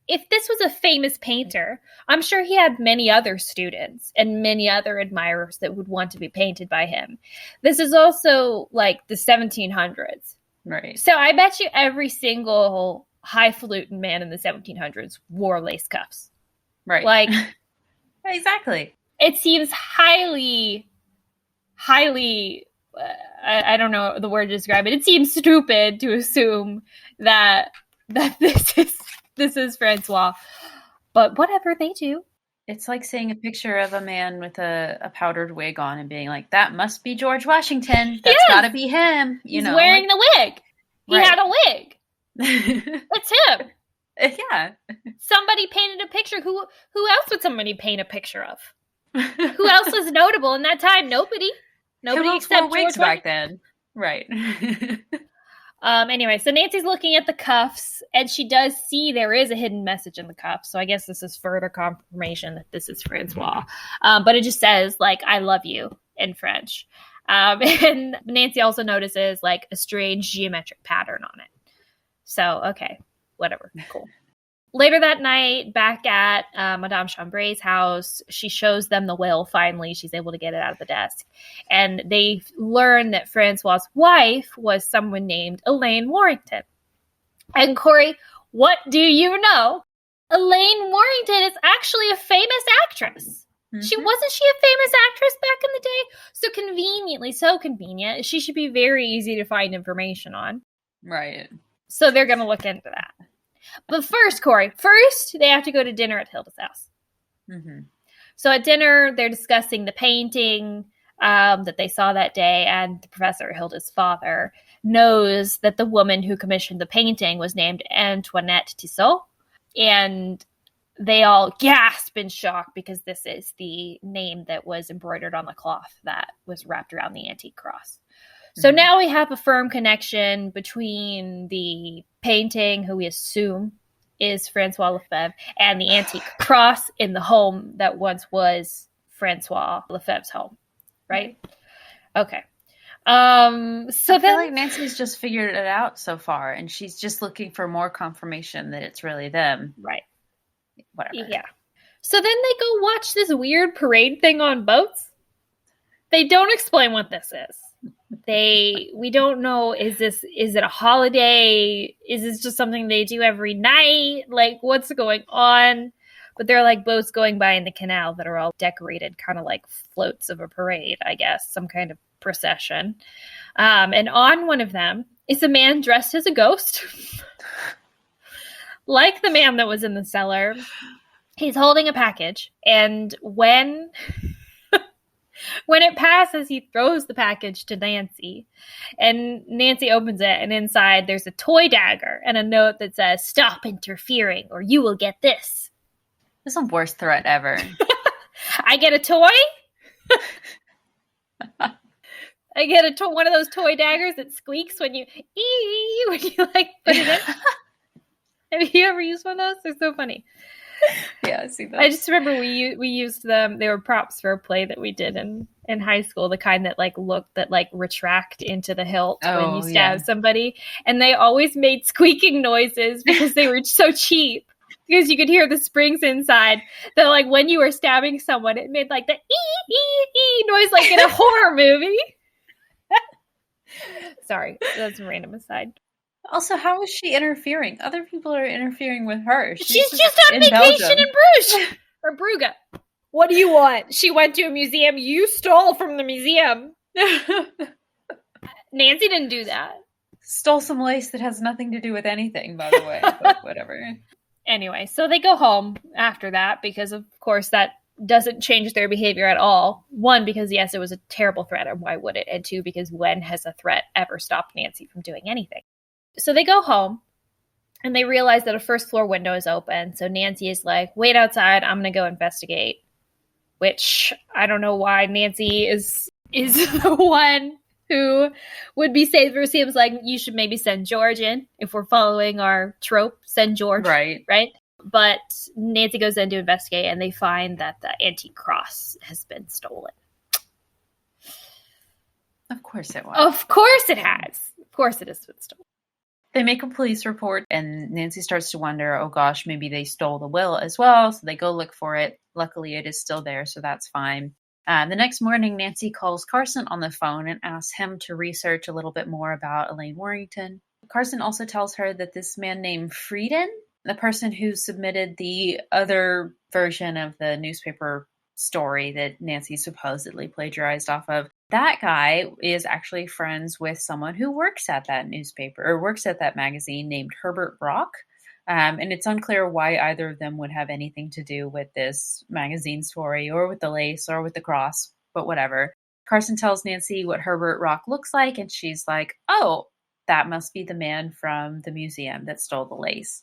if this was a famous painter, I'm sure he had many other students and many other admirers that would want to be painted by him. This is also like the 1700s. Right. So I bet you every single highfalutin man in the 1700s wore lace cuffs. Right. Like, exactly. It seems highly, I don't know the word to describe it. It seems stupid to assume that this is Francois, but whatever, they do. It's like seeing a picture of a man with a powdered wig on and being like, that must be George Washington. That's gotta be him. He's wearing the wig. He had a wig. It's him. Yeah. Somebody painted a picture. Who else would somebody paint a picture of? Who else was notable in that time? Nobody except wore wigs back then. Right. Anyway, so Nancy's looking at the cuffs, and she does see there is a hidden message in the cuffs. So I guess this is further confirmation that this is Francois. But it just says, like, I love you in French. And Nancy also notices, like, a strange geometric pattern on it. So, okay, whatever. Cool. Later that night, back at Madame Chambray's house, she shows them the will. Finally, she's able to get it out of the desk. And they learn that Francois' wife was someone named Elaine Warrington. And Kori, what do you know? Elaine Warrington is actually a famous actress. Mm-hmm. Wasn't she a famous actress back in the day? So conveniently, so convenient. She should be very easy to find information on. Right. So they're going to look into that. But first, Kori, they have to go to dinner at Hilda's house. Mm-hmm. So at dinner, they're discussing the painting that they saw that day, and the professor, Hilda's father, knows that the woman who commissioned the painting was named Antoinette Tissot, and they all gasp in shock because this is the name that was embroidered on the cloth that was wrapped around the antique cross. So now we have a firm connection between the painting, who we assume is Francois Lefebvre, and the antique cross in the home that once was Francois Lefebvre's home, right? Okay. So I feel like Nancy's just figured it out so far, and she's just looking for more confirmation that it's really them. Right. Whatever. Yeah. So then they go watch this weird parade thing on boats. They don't explain what this is. We don't know, is it a holiday? Is this just something they do every night? Like, what's going on? But they're like boats going by in the canal that are all decorated, kind of like floats of a parade, I guess, some kind of procession. And on one of them is a man dressed as a ghost, like the man that was in the cellar. He's holding a package, and when it passes, he throws the package to Nancy, and Nancy opens it, and inside there's a toy dagger and a note that says, "Stop interfering or you will get this." This is the worst threat ever. I get a toy? I get one of those toy daggers that squeaks when you like put it in. Have you ever used one of those? They're so funny. Yeah, I see that. I just remember we used them. They were props for a play that we did in high school, the kind that retract into the hilt when you stab somebody. And they always made squeaking noises because they were so cheap. Because you could hear the springs inside. That like when you were stabbing someone, it made like the ee noise like in a horror movie. Sorry, that's a random aside. Also, how is she interfering? Other people are interfering with her. She's just on vacation in Bruges. Or Brugge. What do you want? She went to a museum. You stole from the museum. Nancy didn't do that. Stole some lace that has nothing to do with anything, by the way. But whatever. Anyway, so they go home after that because, of course, that doesn't change their behavior at all. One, because, yes, it was a terrible threat, and why would it? And two, because when has a threat ever stopped Nancy from doing anything? So they go home, and they realize that a first-floor window is open. So Nancy is like, wait outside. I'm going to go investigate. Which, I don't know why Nancy is the one who would be safer. Seems like you should maybe send George in. If we're following our trope, send George. Right. But Nancy goes in to investigate, and they find that the antique cross has been stolen. Of course it was. Of course it has. Of course it has been stolen. They make a police report, and Nancy starts to wonder, oh gosh, maybe they stole the will as well. So they go look for it. Luckily, it is still there, so that's fine. The next morning, Nancy calls Carson on the phone and asks him to research a little bit more about Elaine Warrington. Carson also tells her that this man named Frieden, the person who submitted the other version of the newspaper story that Nancy supposedly plagiarized off of, that guy is actually friends with someone who works at that newspaper or works at that magazine named Herbert Brock. And it's unclear why either of them would have anything to do with this magazine story or with the lace or with the cross, but whatever. Carson tells Nancy what Herbert Rock looks like, and she's like, oh, that must be the man from the museum that stole the lace.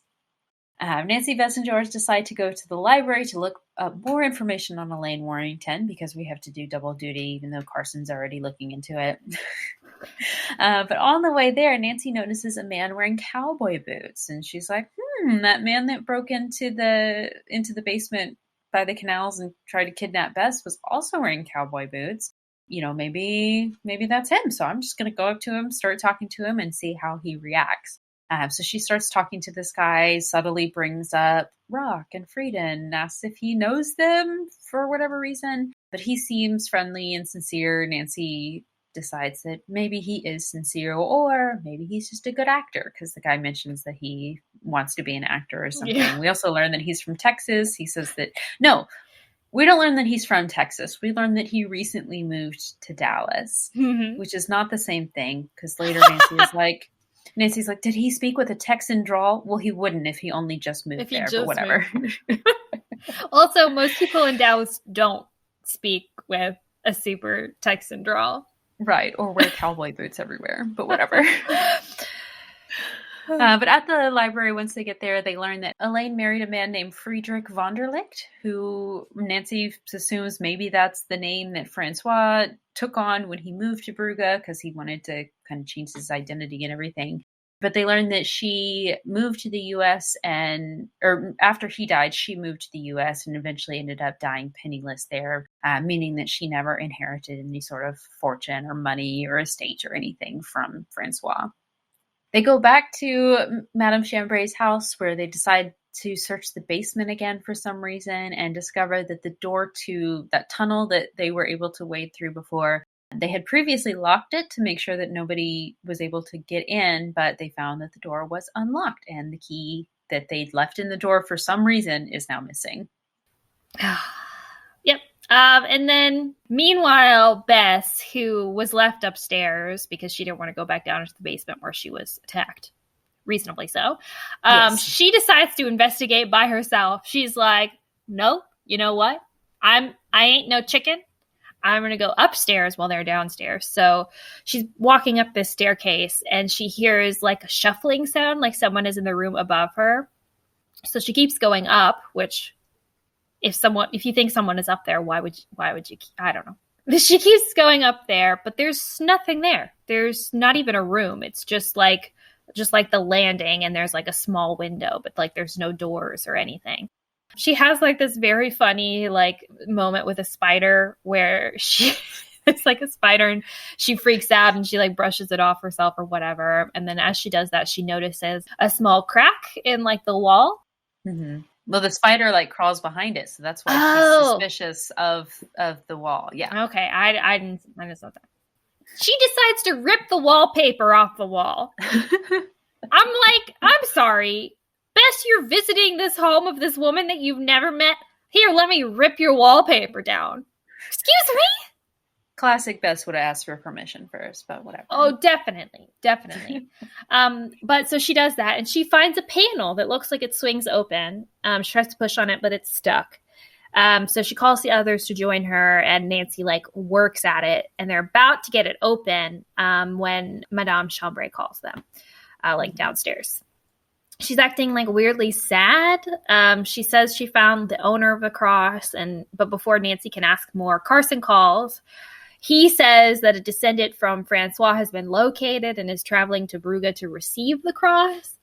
Nancy, Bess, and George decide to go to the library to look up more information on Elaine Warrington because we have to do double duty, even though Carson's already looking into it. But on the way there, Nancy notices a man wearing cowboy boots, and she's like, that man that broke into the basement by the canals and tried to kidnap Bess was also wearing cowboy boots. You know, maybe that's him. So I'm just going to go up to him, start talking to him, and see how he reacts. So she starts talking to this guy, subtly brings up Rock and Frieden, asks if he knows them for whatever reason. But he seems friendly and sincere. Nancy decides that maybe he is sincere, or maybe he's just a good actor, because the guy mentions that he wants to be an actor or something. Yeah. We also learn that he's from Texas. He says that, no, we don't learn that he's from Texas. We learn that he recently moved to Dallas, which is not the same thing, because later Nancy's like, did he speak with a Texan drawl? Well, he wouldn't if he only just moved there, but whatever. Also, most people in Dallas don't speak with a super Texan drawl. Right, or wear cowboy boots everywhere, but whatever. But at the library, once they get there, they learn that Elaine married a man named Friedrich Vonderlicht, who Nancy assumes maybe that's the name that Francois took on when he moved to Brugge, because he wanted to kind of change his identity and everything. But they learned that she moved to the U.S. or after he died, she moved to the U.S. and eventually ended up dying penniless there, meaning that she never inherited any sort of fortune or money or estate or anything from Francois. They go back to Madame Chambray's house, where they decide to search the basement again for some reason, and discover that the door to that tunnel that they were able to wade through before, they had previously locked it to make sure that nobody was able to get in, but they found that the door was unlocked, and the key that they'd left in the door for some reason is now missing. Yep. And then, meanwhile, Bess, who was left upstairs because she didn't want to go back down into the basement where she was attacked, reasonably so, yes. She decides to investigate by herself. She's like, no, you know what? I ain't no chicken. I'm going to go upstairs while they're downstairs. So she's walking up this staircase, and she hears like a shuffling sound, like someone is in the room above her. So she keeps going up, which... If you think someone is up there, why would you? I don't know. She keeps going up there, but there's nothing there. There's not even a room. It's just like the landing, and there's like a small window, but like there's no doors or anything. She has like this very funny like moment with a spider where it's like a spider and she freaks out and she like brushes it off herself or whatever. And then as she does that, she notices a small crack in like the wall. Mm-hmm. Well, the spider like crawls behind it, so that's why she's suspicious of the wall. Yeah. Okay, I didn't know that. She decides to rip the wallpaper off the wall. I'm sorry, Bess, you're visiting this home of this woman that you've never met. Here, let me rip your wallpaper down. Excuse me? Classic Bess would have asked for permission first, but whatever. Oh, definitely. But so she does that, and she finds a panel that looks like it swings open. She tries to push on it, but it's stuck. So she calls the others to join her, and Nancy like works at it, and they're about to get it open when Madame Chambray calls them, like downstairs. She's acting like weirdly sad. She says she found the owner of the cross, but before Nancy can ask more, Carson calls. He says that a descendant from Francois has been located and is traveling to Brugge to receive the cross.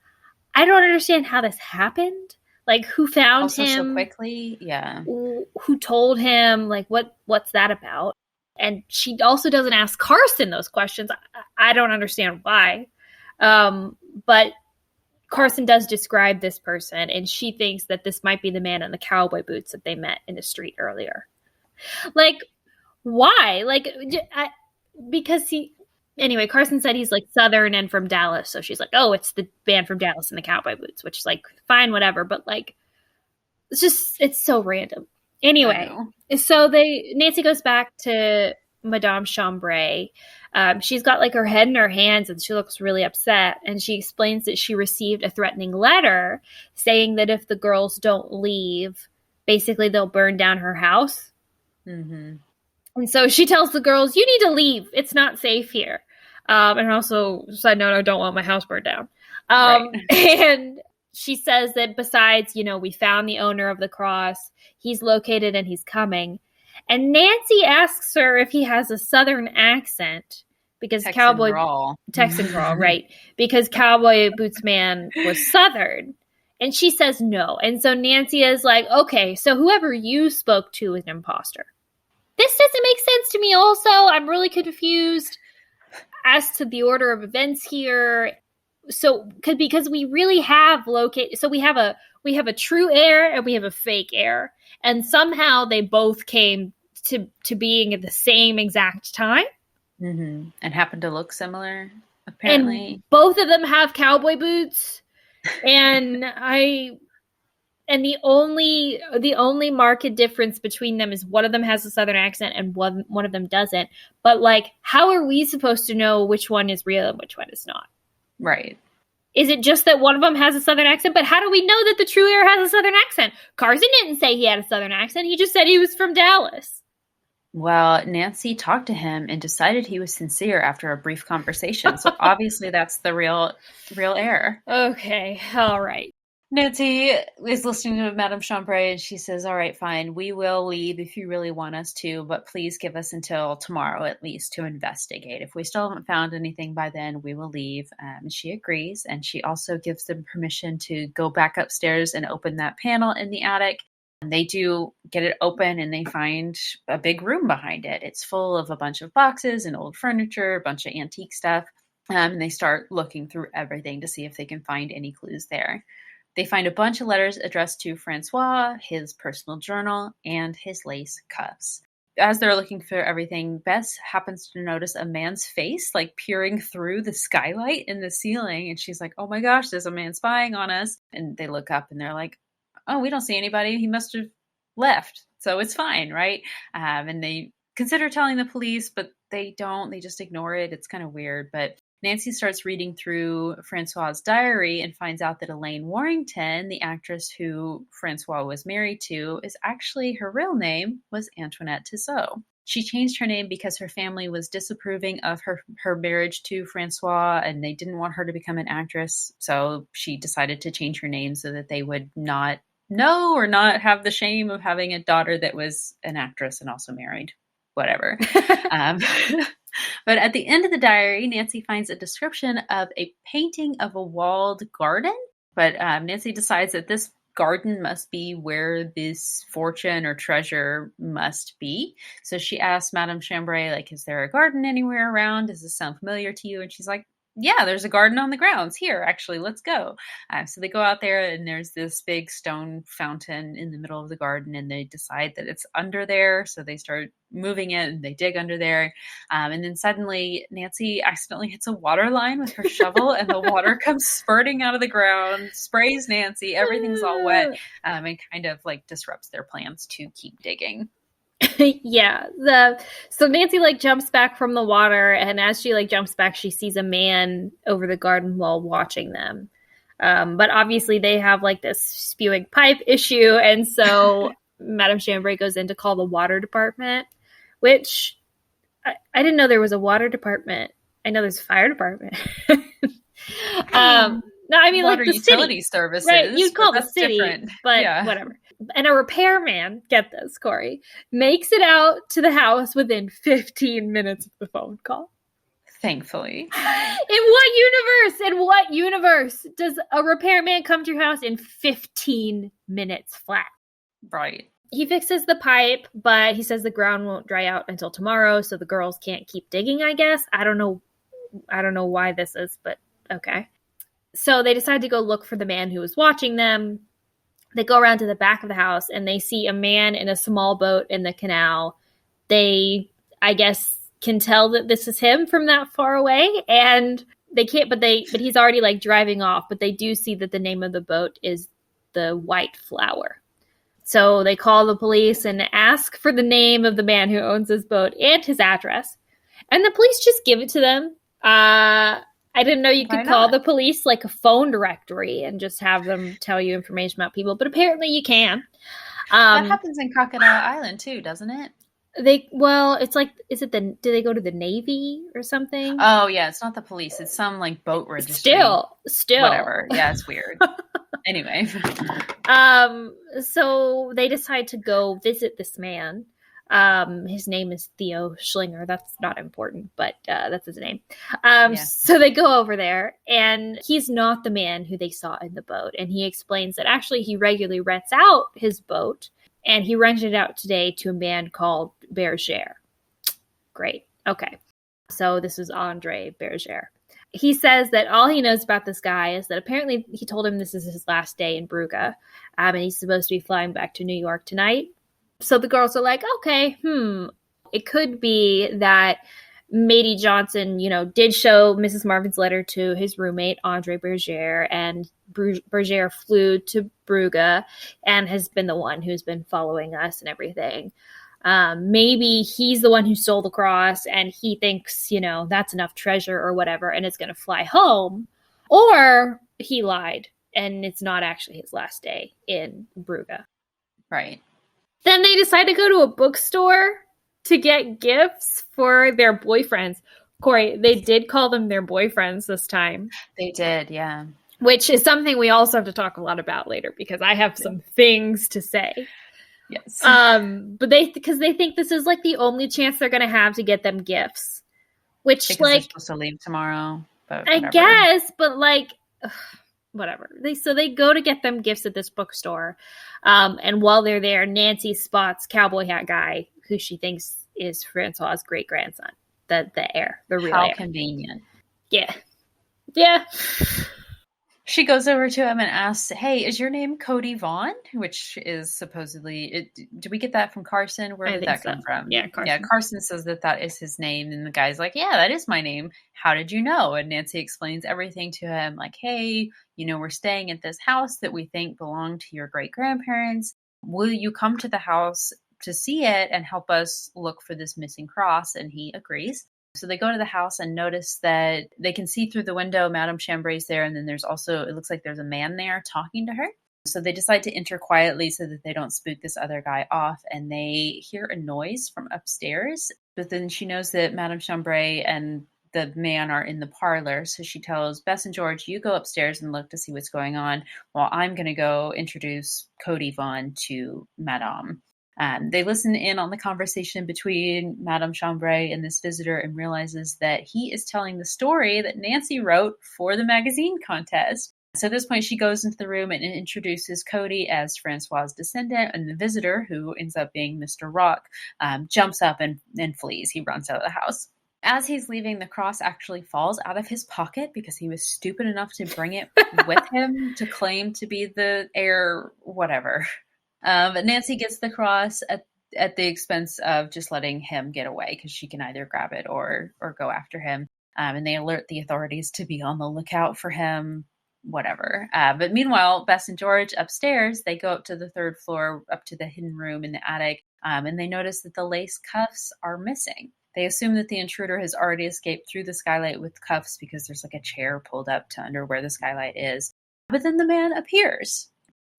I don't understand how this happened. Like, who found also him so quickly? Yeah. Who told him? Like, what's that about? And she also doesn't ask Carson those questions. I don't understand why. But Carson does describe this person, and she thinks that this might be the man in the cowboy boots that they met in the street earlier. Like, why? Like, because anyway, Carson said he's like Southern and from Dallas. So she's like, oh, it's the band from Dallas in the cowboy boots, which is like, fine, whatever. But like, it's so random. Anyway, so Nancy goes back to Madame Chambray. She's got like her head in her hands and she looks really upset. And she explains that she received a threatening letter saying that if the girls don't leave, basically they'll burn down her house. Mm-hmm. And so she tells the girls, you need to leave. It's not safe here. And also, side note, I don't want my house burned down. Right. And she says that besides, we found the owner of the cross. He's located and he's coming. And Nancy asks her if he has a Southern accent because Texan drawl, right? Because Cowboy Boots Man was Southern. And she says no. And so Nancy is like, okay, so whoever you spoke to is an imposter. This doesn't make sense to me also. I'm really confused as to the order of events here. because we really have so we have a true heir and we have a fake heir, and somehow they both came to being at the same exact time, and happen to look similar, apparently. And both of them have cowboy boots, and the only marked difference between them is one of them has a Southern accent and one of them doesn't. But like, how are we supposed to know which one is real and which one is not? Right. Is it just that one of them has a Southern accent? But how do we know that the true heir has a Southern accent? Carson didn't say he had a Southern accent. He just said he was from Dallas. Well, Nancy talked to him and decided he was sincere after a brief conversation. So obviously that's the real heir. Okay. All right. Nancy is listening to Madame Chambray, and she says, all right, fine, we will leave if you really want us to, but please give us until tomorrow at least to investigate. If we still haven't found anything by then, we will leave. She agrees, and she also gives them permission to go back upstairs and open that panel in the attic. And they do get it open, and they find a big room behind it. It's full of a bunch of boxes and old furniture, a bunch of antique stuff, and they start looking through everything to see if they can find any clues there. They find a bunch of letters addressed to Francois, his personal journal, and his lace cuffs. As they're looking for everything, Bess happens to notice a man's face, like peering through the skylight in the ceiling. And she's like, oh my gosh, there's a man spying on us. And they look up and they're like, oh, we don't see anybody. He must have left. So it's fine, right? And they consider telling the police, but they don't. They just ignore it. It's kind of weird. But Nancy starts reading through Francois's diary and finds out that Elaine Warrington, the actress who Francois was married to, is actually, her real name was Antoinette Tissot. She changed her name because her family was disapproving of her marriage to Francois, and they didn't want her to become an actress. So she decided to change her name so that they would not know or not have the shame of having a daughter that was an actress and also married. Whatever. But at the end of the diary, Nancy finds a description of a painting of a walled garden. But Nancy decides that this garden must be where this fortune or treasure must be. So she asks Madame Chambray, like, is there a garden anywhere around? Does this sound familiar to you? And she's like, yeah, there's a garden on the grounds here. Actually, let's go. So they go out there, and there's this big stone fountain in the middle of the garden, and they decide that it's under there. So they start moving it, and they dig under there. And then suddenly Nancy accidentally hits a water line with her shovel, and the water comes spurting out of the ground, sprays Nancy. Everything's all wet, and kind of like disrupts their plans to keep digging. Yeah. So Nancy like jumps back from the water, and as she like jumps back, she sees a man over the garden wall watching them. But obviously they have like this spewing pipe issue, and so Madame Chambray goes in to call the water department, which I didn't know there was a water department. I know there's a fire department. No, I mean water like the utility city services, right? You'd call the city, different. But yeah. Whatever. And a repairman, get this, Kori, makes it out to the house within 15 minutes of the phone call. Thankfully. In what universe does a repairman come to your house in 15 minutes flat? Right. He fixes the pipe, but he says the ground won't dry out until tomorrow, so the girls can't keep digging, I guess. I don't know why this is, but okay. So they decide to go look for the man who was watching them. They go around to the back of the house, and they see a man in a small boat in the canal. They, I guess, can tell that this is him from that far away, and they can't, but he's already like driving off, but they do see that the name of the boat is the White Flower. So they call the police and ask for the name of the man who owns this boat and his address. And the police just give it to them. I didn't know you could call the police like a phone directory and just have them tell you information about people, but apparently you can. That happens in Crocodile Island too, doesn't it? It's like, do they go to the Navy or something? Oh yeah, it's not the police. It's some like boat registry. Still. Whatever. Yeah, it's weird. Anyway. So they decide to go visit this man. His name is Theo Schlinger. That's not important, but that's his name. So they go over there, and he's not the man who they saw in the boat. And he explains that actually he regularly rents out his boat, and he rented it out today to a man called Berger. Great. Okay. So this is Andre Berger. he says that all he knows about this guy is that apparently he told him this is his last day in Brugge, and he's supposed to be flying back to New York tonight. So the girls are like, okay, it could be that Matey Johnson, did show Mrs. Marvin's letter to his roommate, Andre Berger, and Berger flew to Brugge and has been the one who's been following us and everything. Maybe he's the one who stole the cross and he thinks, that's enough treasure or whatever, and it's going to fly home. Or he lied and it's not actually his last day in Brugge. Right. Then they decide to go to a bookstore to get gifts for their boyfriends. Kori, they did call them their boyfriends this time. They did, yeah. Which is something we also have to talk a lot about later because I have some things to say. Yes. But because they think this is like the only chance they're going to have to get them gifts. Which because like they're supposed to leave tomorrow. But I guess, but like whatever. They go to get them gifts at this bookstore. And while they're there, Nancy spots Cowboy Hat Guy, who she thinks is Francois's great grandson. The heir, the real heir. How convenient. Yeah. Yeah. She goes over to him and asks, hey, is your name Cody Vaughn? Which is supposedly, did we get that from Carson? Where did that come from? Yeah, Carson. Yeah, Carson says that is his name. And the guy's like, yeah, that is my name. How did you know? And Nancy explains everything to him. Like, hey, we're staying at this house that we think belonged to your great grandparents. Will you come to the house to see it and help us look for this missing cross? And he agrees. So they go to the house and notice that they can see through the window Madame Chambray's there. And then there's also, it looks like there's a man there talking to her. So they decide to enter quietly so that they don't spook this other guy off. And they hear a noise from upstairs. But then she knows that Madame Chambray and the man are in the parlor. So she tells Bess and George, you go upstairs and look to see what's going on while I'm going to go introduce Cody Vaughn to Madame. They listen in on the conversation between Madame Chambray and this visitor and realizes that he is telling the story that Nancy wrote for the magazine contest. So at this point, she goes into the room and introduces Cody as Francois's descendant, and the visitor, who ends up being Mr. Rock, jumps up and flees. He runs out of the house. As he's leaving, the cross actually falls out of his pocket because he was stupid enough to bring it with him to claim to be the heir, whatever. But Nancy gets the cross at the expense of just letting him get away because she can either grab it or go after him. And they alert the authorities to be on the lookout for him, whatever. But meanwhile, Bess and George upstairs, they go up to the third floor, up to the hidden room in the attic, and they notice that the lace cuffs are missing. They assume that the intruder has already escaped through the skylight with cuffs because there's like a chair pulled up to under where the skylight is. But then the man appears.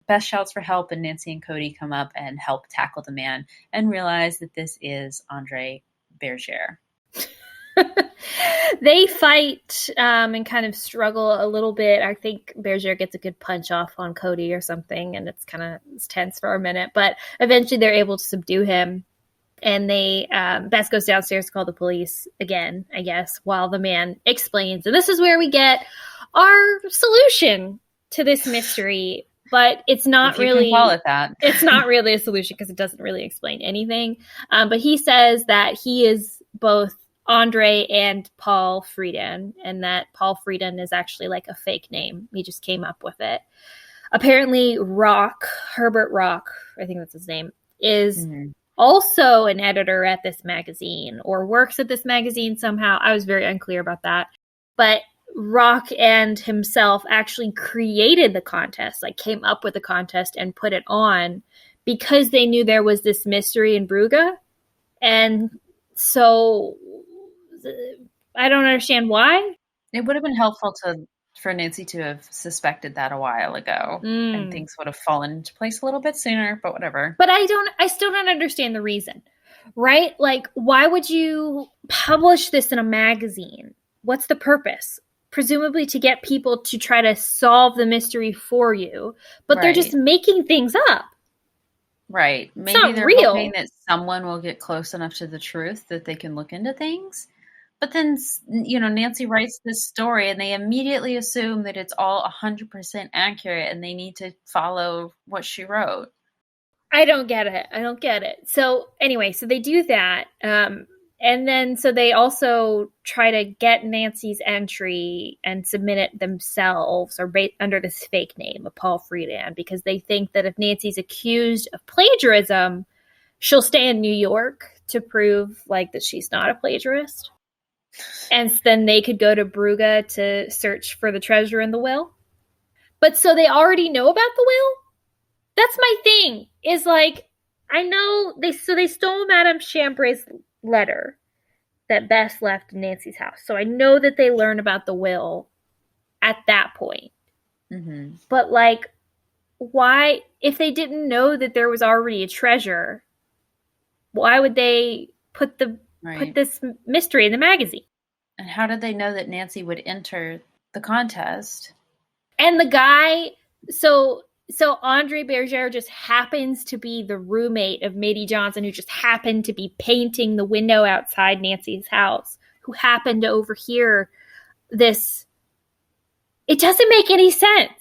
Bess shouts for help, and Nancy and Cody come up and help tackle the man and realize that this is Andre Berger. They fight and kind of struggle a little bit. I think Berger gets a good punch off on Cody or something, and it's tense for a minute. But eventually they're able to subdue him, and Bess goes downstairs to call the police again, I guess, while the man explains. And this is where we get our solution to this mystery. But it's not really, call it that. It's not really a solution because it doesn't really explain anything. But he says that he is both Andre and Paul Frieden, and that Paul Frieden is actually like a fake name. He just came up with it. Apparently Herbert Rock, I think that's his name, is also an editor at this magazine or works at this magazine somehow. I was very unclear about that. But Rock and himself actually created the contest, like came up with the contest and put it on because they knew there was this mystery in Brugge. And so I don't understand why. It would have been helpful for Nancy to have suspected that a while ago and things would have fallen into place a little bit sooner, but whatever. But I still don't understand the reason, right? Like, why would you publish this in a magazine? What's the purpose? Presumably to get people to try to solve the mystery for you, but they're just making things up. Right. Maybe they're hoping that someone will get close enough to the truth that they can look into things. But then, Nancy writes this story and they immediately assume that it's all 100% accurate and they need to follow what she wrote. I don't get it. So anyway, so they do that. And then so they also try to get Nancy's entry and submit it themselves or under this fake name of Paul Friedan, because they think that if Nancy's accused of plagiarism, she'll stay in New York to prove like that she's not a plagiarist. And then they could go to Brugge to search for the treasure in the will. But so they already know about the will? That's my thing, is like, I know they stole Madame Chambray's letter that Bess left in Nancy's house. So I know that they learn about the will at that point. Mm-hmm. But like, why, if they didn't know that there was already a treasure, why would they put this mystery in the magazine? And how did they know that Nancy would enter the contest? And the guy, so Andre Berger just happens to be the roommate of Mitty Johnson, who just happened to be painting the window outside Nancy's house, who happened to overhear this. It doesn't make any sense.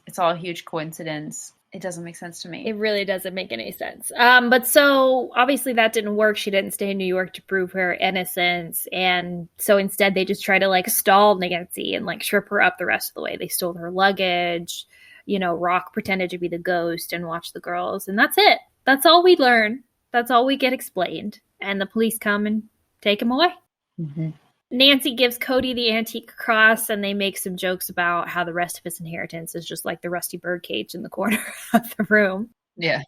It's all a huge coincidence. It doesn't make sense to me. It really doesn't make any sense. But so obviously that didn't work. She didn't stay in New York to prove her innocence. And so instead they just try to like stall Nancy and like trip her up the rest of the way. They stole her luggage. You know, Rock pretended to be the ghost and watch the girls. And that's it. That's all we learn. That's all we get explained. And the police come and take him away. Mm-hmm. Nancy gives Cody the antique cross, and they make some jokes about how the rest of his inheritance is just like the rusty birdcage in the corner of the room. Yeah.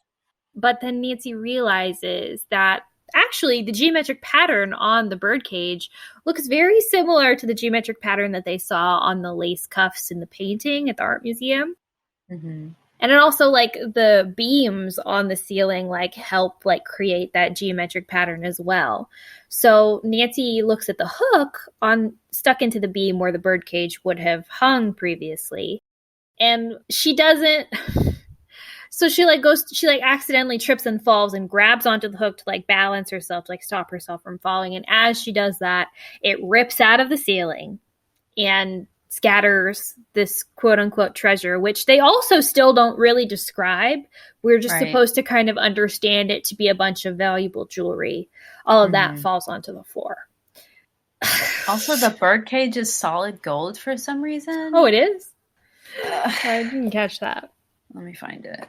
But then Nancy realizes that actually the geometric pattern on the birdcage looks very similar to the geometric pattern that they saw on the lace cuffs in the painting at the art museum. Mm-hmm. And it also, like, the beams on the ceiling, like, help, like, create that geometric pattern as well. So Nancy looks at the hook stuck into the beam where the birdcage would have hung previously. And she doesn't... So she, like, accidentally trips and falls and grabs onto the hook to, like, balance herself, to, like, stop herself from falling. And as she does that, it rips out of the ceiling and scatters this quote-unquote treasure, which they also still don't really describe. We're just supposed to kind of understand it to be a bunch of valuable jewelry. All of that falls onto the floor. Also, the birdcage is solid gold for some reason. Oh, it is? I didn't catch that. Let me find it.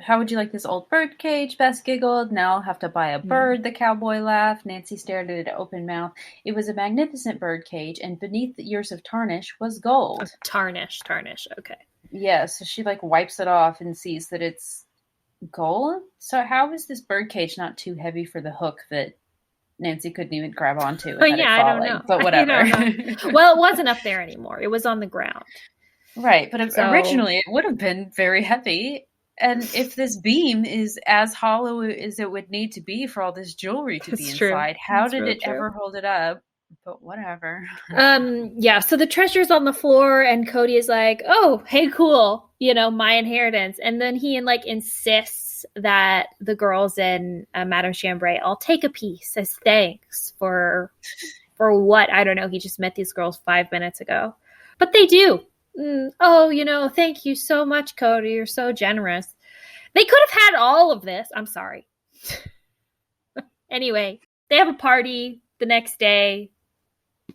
How would you like this old bird cage? Bess giggled. Now I'll have to buy a bird, the cowboy laughed. Nancy stared at it open mouth. It was a magnificent bird cage, and beneath the years of tarnish was gold. Oh, tarnish, okay. Yeah, so she like wipes it off and sees that it's gold. So how is this bird cage not too heavy for the hook that Nancy couldn't even grab onto? I don't know. But whatever. Well, it wasn't up there anymore. It was on the ground. Right, but originally it would have been very heavy. And if this beam is as hollow as it would need to be for all this jewelry to be inside, how did it ever hold it up? But whatever. Yeah, so the treasure's on the floor and Cody is like, oh, hey, cool, you know, my inheritance. And then he insists that the girls in Madame Chambray all take a piece as thanks for what, I don't know, he just met these girls 5 minutes ago. But they do. Oh, you know, thank you so much, Cody. You're so generous. They could have had all of this. I'm sorry. Anyway, they have a party the next day.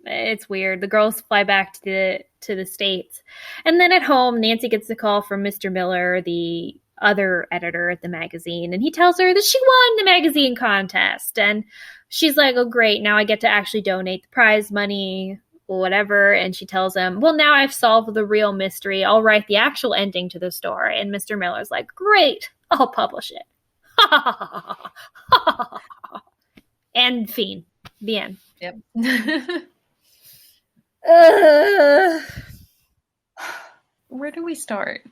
It's weird. The girls fly back to the States. And then at home, Nancy gets a call from Mr. Miller, the other editor at the magazine, and he tells her that she won the magazine contest. And she's like, oh, great. Now I get to actually donate the prize money, whatever. And she tells him, well, now I've solved the real mystery. I'll write the actual ending to the story. And Mr. Miller's like, great, I'll publish it. And fiend. The end. Yep. Where do we start?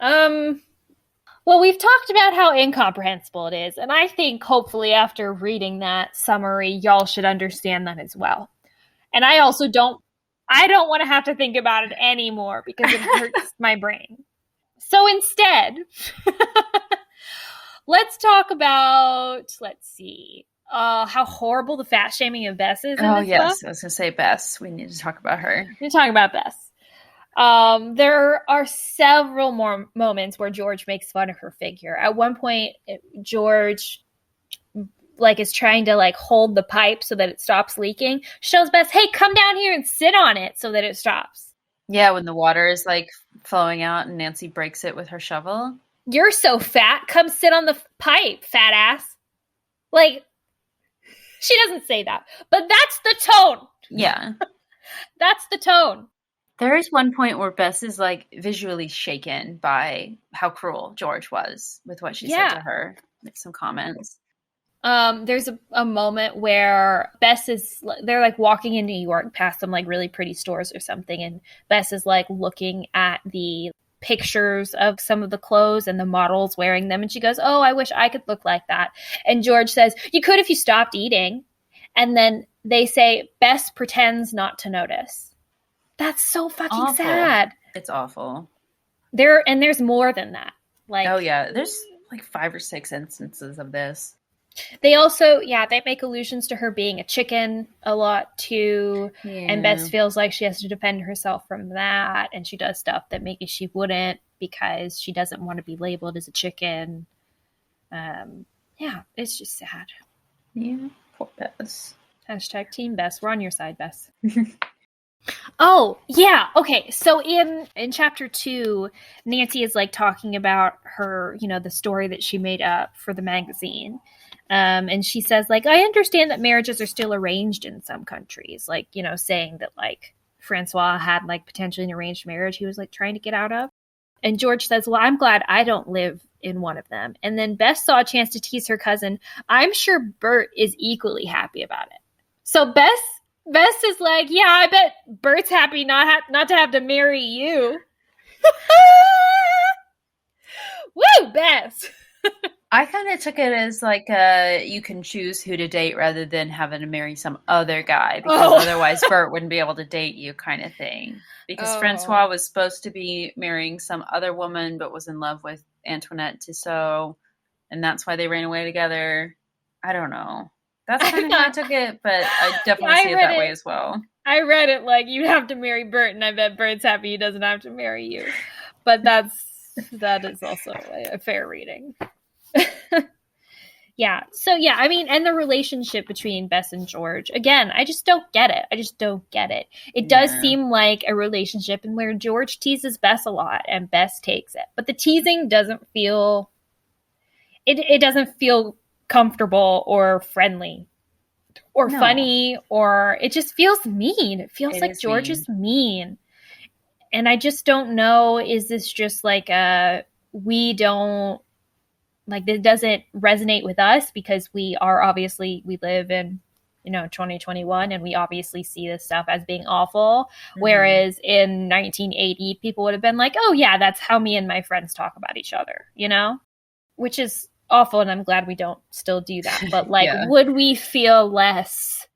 Well, we've talked about how incomprehensible it is. And I think hopefully after reading that summary, y'all should understand that as well. And I also don't want to have to think about it anymore because it hurts my brain. So instead, let's talk about, how horrible the fat shaming of Bess is in this yes. book. I was going to say Bess. We need to talk about her. We need to talk about Bess. There are several more moments where George makes fun of her figure. At one point, George like is trying to like hold the pipe so that it stops leaking, she tells Bess, hey, come down here and sit on it so that it stops. Yeah, when the water is like flowing out and Nancy breaks it with her shovel. You're so fat. Come sit on the pipe, fat ass. Like, she doesn't say that, but that's the tone. Yeah. That's the tone. There is one point where Bess is like visually shaken by how cruel George was with what she said to her. Like some comments. There's a moment where Bess they're like walking in New York past some like really pretty stores or something. And Bess is like looking at the pictures of some of the clothes and the models wearing them. And she goes, oh, I wish I could look like that. And George says, you could if you stopped eating. And then they say, Bess pretends not to notice. That's so fucking sad. It's awful. There's more than that. Like, oh yeah, there's like 5 or 6 instances of this. They also, they make allusions to her being a chicken a lot too. Yeah. And Bess feels like she has to defend herself from that. And she does stuff that maybe she wouldn't because she doesn't want to be labeled as a chicken. It's just sad. Yeah, poor Bess. Hashtag Team Bess. We're on your side, Bess. Oh, yeah. Okay. So in chapter 2, Nancy is like talking about her, the story that she made up for the magazine. And she says, like, I understand that marriages are still arranged in some countries, like, saying that like Francois had like potentially an arranged marriage he was like trying to get out of. And George says, well, I'm glad I don't live in one of them. And then Bess saw a chance to tease her cousin. I'm sure Bert is equally happy about it. So Bess is like, yeah, I bet Bert's happy not to have to marry you. Woo, Bess. I kind of took it as like you can choose who to date rather than having to marry some other guy because otherwise Bert wouldn't be able to date you kind of thing. Because Francois was supposed to be marrying some other woman but was in love with Antoinette Tissot, and that's why they ran away together. I don't know. That's kind of how I took it, but I definitely see it that way as well. I read it like you'd have to marry Bert, and I bet Bert's happy he doesn't have to marry you. But that is also a fair reading. Yeah. So, yeah, I mean, and the relationship between Bess and George, again, I just don't get it. It does seem like a relationship in where George teases Bess a lot and Bess takes it. But the teasing doesn't feel, it doesn't feel comfortable or friendly or funny, or it just feels mean. It feels like George is mean. And I just don't know, is this just like we don't, like, this doesn't resonate with us because we live in, 2021, and we obviously see this stuff as being awful. Mm-hmm. Whereas in 1980, people would have been like, oh yeah, that's how me and my friends talk about each other, which is awful. And I'm glad we don't still do that. But like, would we feel less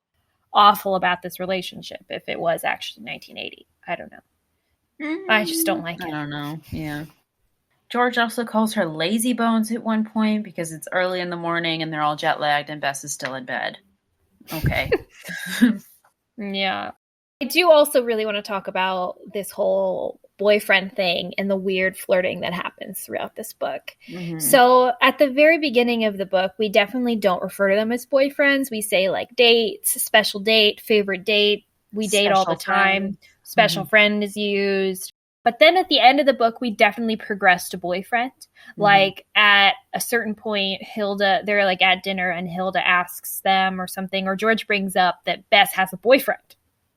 awful about this relationship if it was actually 1980? I don't know. I just don't like it. I don't know. Yeah. George also calls her lazy bones at one point because it's early in the morning and they're all jet lagged and Bess is still in bed. Okay. Yeah. I do also really want to talk about this whole boyfriend thing and the weird flirting that happens throughout this book. Mm-hmm. So at the very beginning of the book, we definitely don't refer to them as boyfriends. We say like dates, special date, favorite date. We date all the time. Special friend is used. But then at the end of the book, we definitely progress to boyfriend. Mm-hmm. Like at a certain point, they're like at dinner and Hilda asks them or something, or George brings up that Bess has a boyfriend.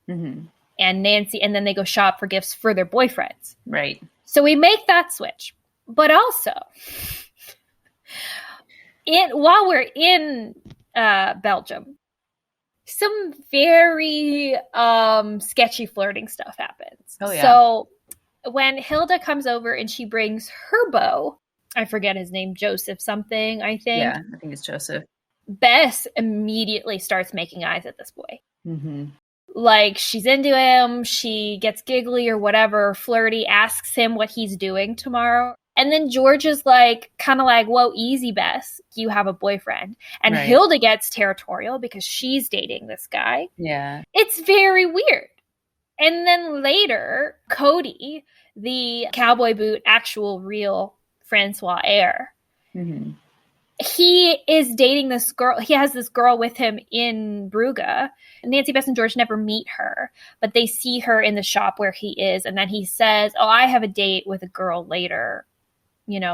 Mm-hmm. And Nancy, and then they go shop for gifts for their boyfriends. Right. So we make that switch. But also, while we're in Belgium, some very sketchy flirting stuff happens. Oh, yeah. So when Hilda comes over and she brings her beau, I forget his name, Joseph something, I think. Yeah, I think it's Joseph. Bess immediately starts making eyes at this boy. Mm-hmm. Like, she's into him, she gets giggly or whatever, flirty, asks him what he's doing tomorrow. And then George is like, kind of like, whoa, easy, Bess, you have a boyfriend. And right. Hilda gets territorial because she's dating this guy. Yeah. It's very weird. And then later, Cody, the cowboy boot, actual, real Francois heir, mm-hmm. he is dating this girl. He has this girl with him in Brugge. Nancy, Bess, and George never meet her, but they see her in the shop where he is. And then he says, oh, I have a date with a girl later,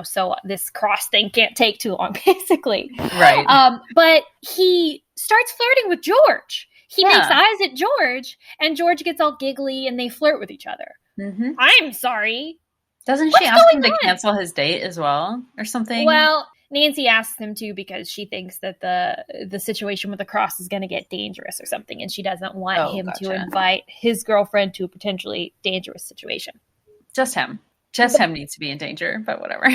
so this cross thing can't take too long, basically. Right. But he starts flirting with George. He makes eyes at George, and George gets all giggly, and they flirt with each other. Mm-hmm. I'm sorry. Doesn't she ask him to cancel his date as well, or something? Well, Nancy asks him to because she thinks that the situation with the cross is going to get dangerous or something, and she doesn't want him to invite his girlfriend to a potentially dangerous situation. Just him. Him needs to be in danger, but whatever.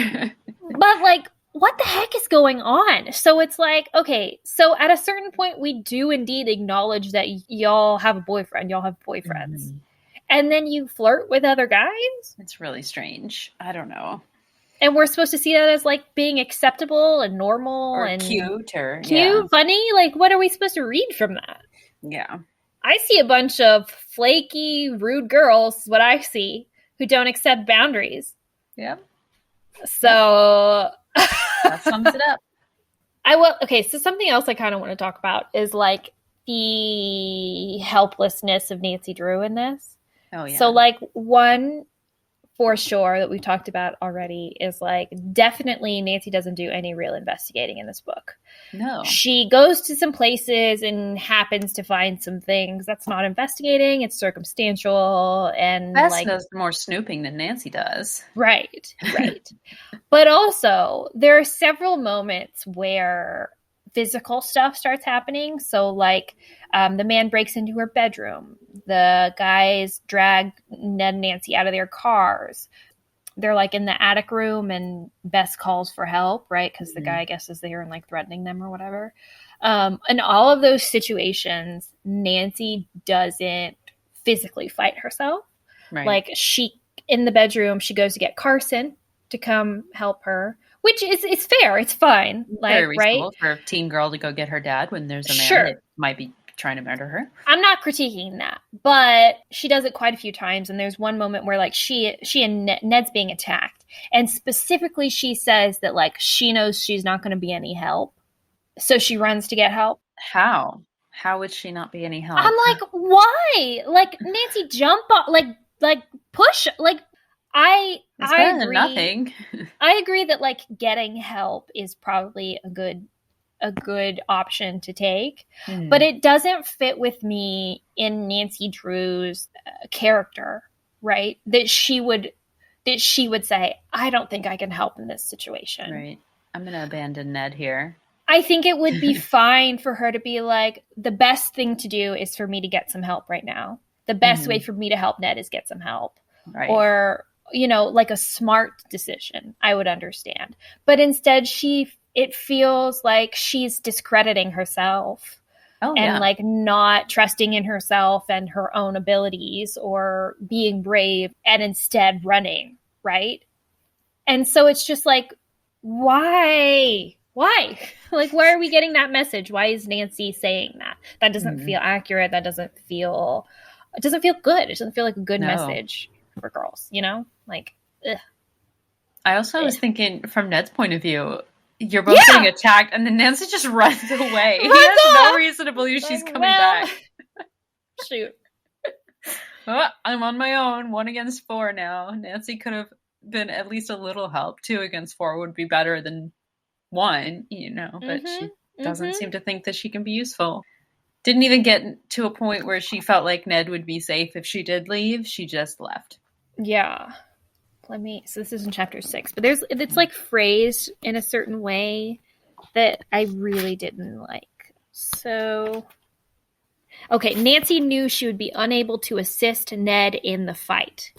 But, like, what the heck is going on? So it's like, okay, so at a certain point, we do indeed acknowledge that y'all have a boyfriend. Y'all have boyfriends. Mm-hmm. And then you flirt with other guys? It's really strange. I don't know. And we're supposed to see that as, like, being acceptable and normal or and cute, funny. Like, what are we supposed to read from that? Yeah. I see a bunch of flaky, rude girls, is what I see, who don't accept boundaries. Yeah. So that sums it up. Okay, so something else I kind of want to talk about is, like, the helplessness of Nancy Drew in this. Oh, yeah. So, like, one for sure that we've talked about already is, like, definitely Nancy doesn't do any real investigating in this book. No. She goes to some places and happens to find some things. That's not investigating. It's circumstantial. And Bess does more snooping than Nancy does. Right. But also, there are several moments where physical stuff starts happening. So, like, the man breaks into her bedroom. The guys drag Ned and Nancy out of their cars. They're, like, in the attic room, and Bess calls for help, right? Because the guy, I guess, is there and, like, threatening them or whatever. In all of those situations, Nancy doesn't physically fight herself. Right. Like, in the bedroom, she goes to get Carson to come help her. Which it's fair. It's fine. Like, very reasonable, right? For a teen girl to go get her dad when there's a man that might be trying to murder her. I'm not critiquing that, but she does it quite a few times. And there's one moment where, like, she and Ned's being attacked. And specifically, she says that, like, she knows she's not going to be any help. So she runs to get help. How? How would she not be any help? I'm like, why? Like, Nancy, jump on, like push, like, I better agree. Than nothing. I agree that, like, getting help is probably a good option to take, but it doesn't fit with me in Nancy Drew's character, right? That she would say, I don't think I can help in this situation. Right. I'm going to abandon Ned here. I think it would be fine for her to be like, the best thing to do is for me to get some help right now. The best way for me to help Ned is get some help. Right. Or, like a smart decision, I would understand. But instead, it feels like she's discrediting herself and like not trusting in herself and her own abilities or being brave and instead running, right? And so it's just like, why? Like, why are we getting that message? Why is Nancy saying that? That doesn't feel accurate. It doesn't feel good. It doesn't feel like a good message for girls, Like, ugh. I also was thinking from Ned's point of view, you're both getting attacked, and then Nancy just runs away. He has no reason to believe she's coming back. Shoot. Oh, I'm on my own, 1 against 4 now. Nancy could have been at least a little help. 2 against 4 would be better than 1, but she doesn't seem to think that she can be useful. Didn't even get to a point where she felt like Ned would be safe if she did leave. She just left. Yeah. So this is in chapter 6, but it's like phrased in a certain way that I really didn't like. So, okay, Nancy knew she would be unable to assist Ned in the fight.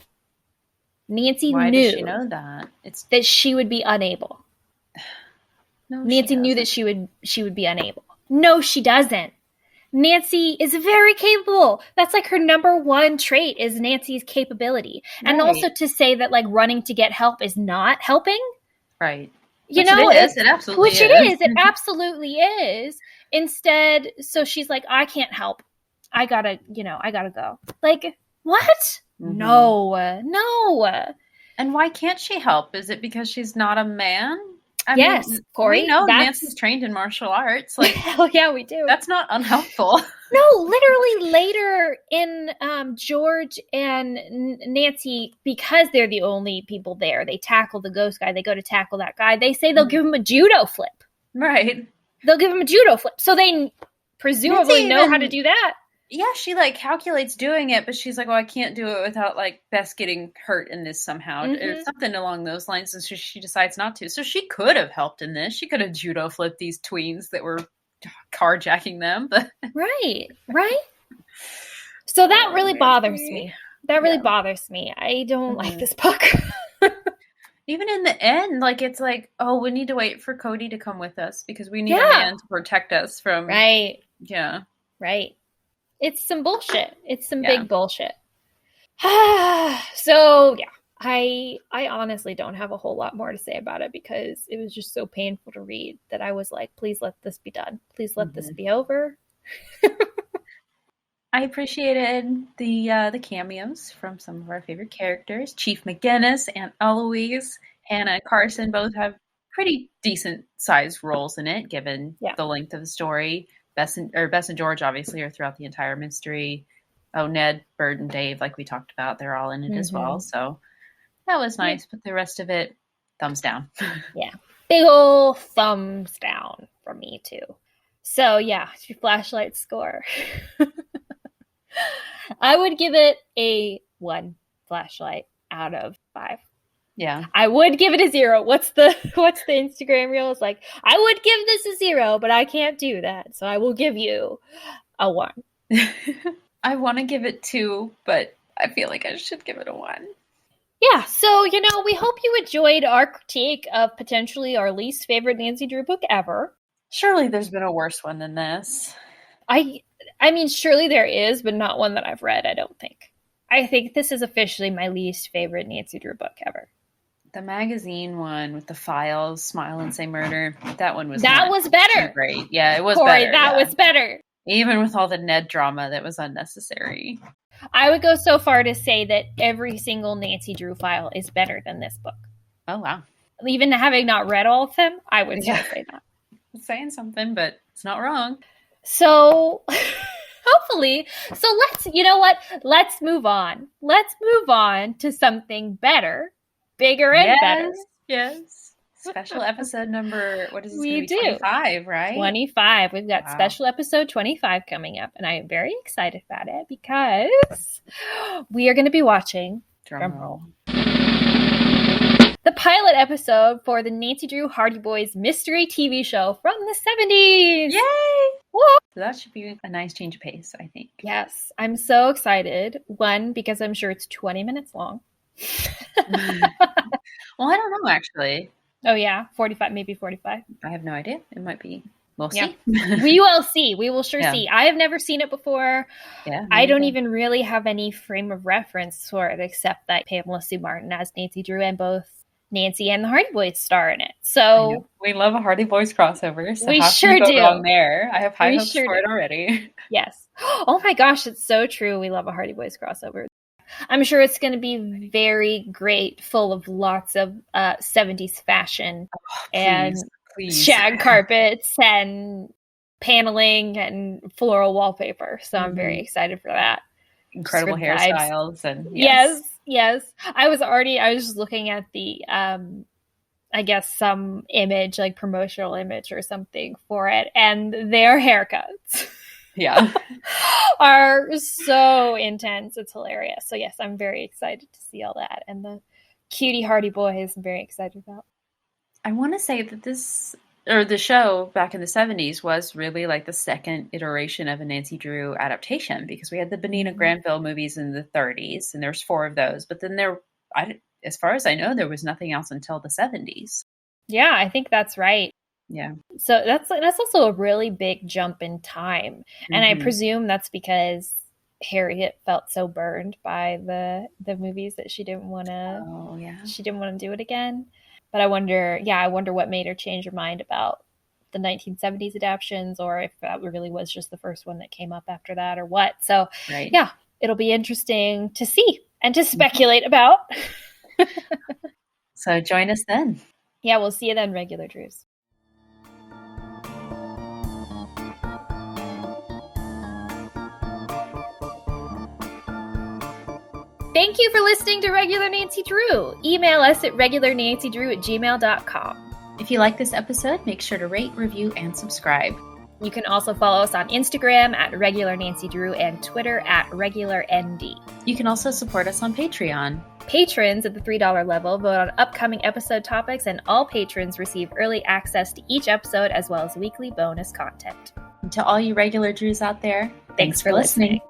Why knew did she know that? That she would be unable. No, Nancy knew that she would be unable. No, she doesn't. Nancy is very capable. That's like her number 1 trait is Nancy's capability. Right. And also to say that, like, running to get help is not helping. Right. It absolutely is. It absolutely is. Instead, so she's like, I can't help. I gotta go. Like, what? No. And why can't she help? Is it because she's not a man? I yes, mean, Kori, we know Nancy's trained in martial arts. Like, oh yeah, we do. That's not unhelpful. No, literally later in George and Nancy, because they're the only people there, they tackle the ghost guy. They go to tackle that guy. They say they'll give him a judo flip. Right. They'll give him a judo flip. So they presumably know how to do that. Yeah, she like calculates doing it, but she's like, "Oh, I can't do it without like Bess getting hurt in this somehow." Or something along those lines, and so she decides not to. So she could have helped in this. She could have judo flipped these tweens that were carjacking them, but right. So that really bothers me. That really bothers me. I don't like this book. Even in the end, like it's like, oh, we need to wait for Cody to come with us because we need a man to protect us from. Right. Yeah. Right. It's some bullshit. It's some big bullshit. So yeah, I honestly don't have a whole lot more to say about it because it was just so painful to read that I was like, please let this be done. Please let this be over. I appreciated the cameos from some of our favorite characters. Chief McGinnis, Aunt Eloise, Hannah and Carson both have pretty decent sized roles in it, given the length of the story. Bess and George obviously are throughout the entire mystery. Oh, Ned, Bird, and Dave, like we talked about, they're all in it as well. So that was nice, but the rest of it, thumbs down. Yeah, big ol' thumbs down from me too. So yeah, Flashlight score. I would give it a 1 flashlight out of 5. Yeah. I would give it a 0. What's the Instagram reel? It's like, I would give this a 0, but I can't do that. So I will give you a 1. I want to give it 2, but I feel like I should give it a 1. Yeah, so, we hope you enjoyed our critique of potentially our least favorite Nancy Drew book ever. Surely there's been a worse one than this. I mean, surely there is, but not one that I've read, I don't think. I think this is officially my least favorite Nancy Drew book ever. The magazine one with the files, Smile and Say Murder, that one was better. Great. Yeah, it was Kori, better. That was better. Even with all the Ned drama that was unnecessary. I would go so far to say that every single Nancy Drew file is better than this book. Oh, wow. Even having not read all of them, I would still say that. It's saying something, but it's not wrong. So, hopefully, let's move on. Let's move on to something better, bigger and better. Yes. Special episode number, what is this? We do. 25, right? 25. We've got special episode 25 coming up, and I am very excited about it because we are going to be watching, drumroll, the pilot episode for the Nancy Drew Hardy Boys mystery TV show from the 70s. Yay! Whoa. So that should be a nice change of pace, I think. Yes, I'm so excited. 1, because I'm sure it's 20 minutes long. Well, I don't know, actually. Oh, yeah, 45, maybe 45. I have no idea. It might be. We'll see. We will see. We will sure see. I have never seen it before. Yeah, I don't even really have any frame of reference for it, except that Pamela Sue Martin as Nancy Drew and both Nancy and the Hardy Boys star in it. So we love a Hardy Boys crossover. So we sure do. Wrong there. I have high hopes for it already. Yes. Oh my gosh, it's so true. We love a Hardy Boys crossover. I'm sure it's going to be very great, full of lots of 70s fashion and shag carpets and paneling and floral wallpaper. So I'm very excited for that. Incredible hairstyles and yes. I was just looking at the I guess some image, like promotional image or something for it, and their haircuts are so intense. It's hilarious. So yes, I'm very excited to see all that, and the cutie Hardy Boys I'm very excited about. I want to say that the show back in the 70s was really like the second iteration of a Nancy Drew adaptation, because we had the Benina Granville movies in the 30s, and there's 4 of those. But then as far as I know, there was nothing else until the 70s. Yeah, I think that's right. Yeah. So that's also a really big jump in time. And I presume that's because Harriet felt so burned by the movies that she didn't want to do it again. But I wonder what made her change her mind about the 1970s adaptions, or if that really was just the first one that came up after that, or what. So, yeah, it'll be interesting to see and to speculate about. So join us then. Yeah, we'll see you then, regular Drews. Thank you for listening to Regular Nancy Drew. Email us at regularnancydrew@gmail.com. If you like this episode, make sure to rate, review, and subscribe. You can also follow us on Instagram at Regular Nancy Drew and Twitter at RegularND. You can also support us on Patreon. Patrons at the $3 level vote on upcoming episode topics, and all patrons receive early access to each episode as well as weekly bonus content. And to all you regular Drews out there, thanks for listening.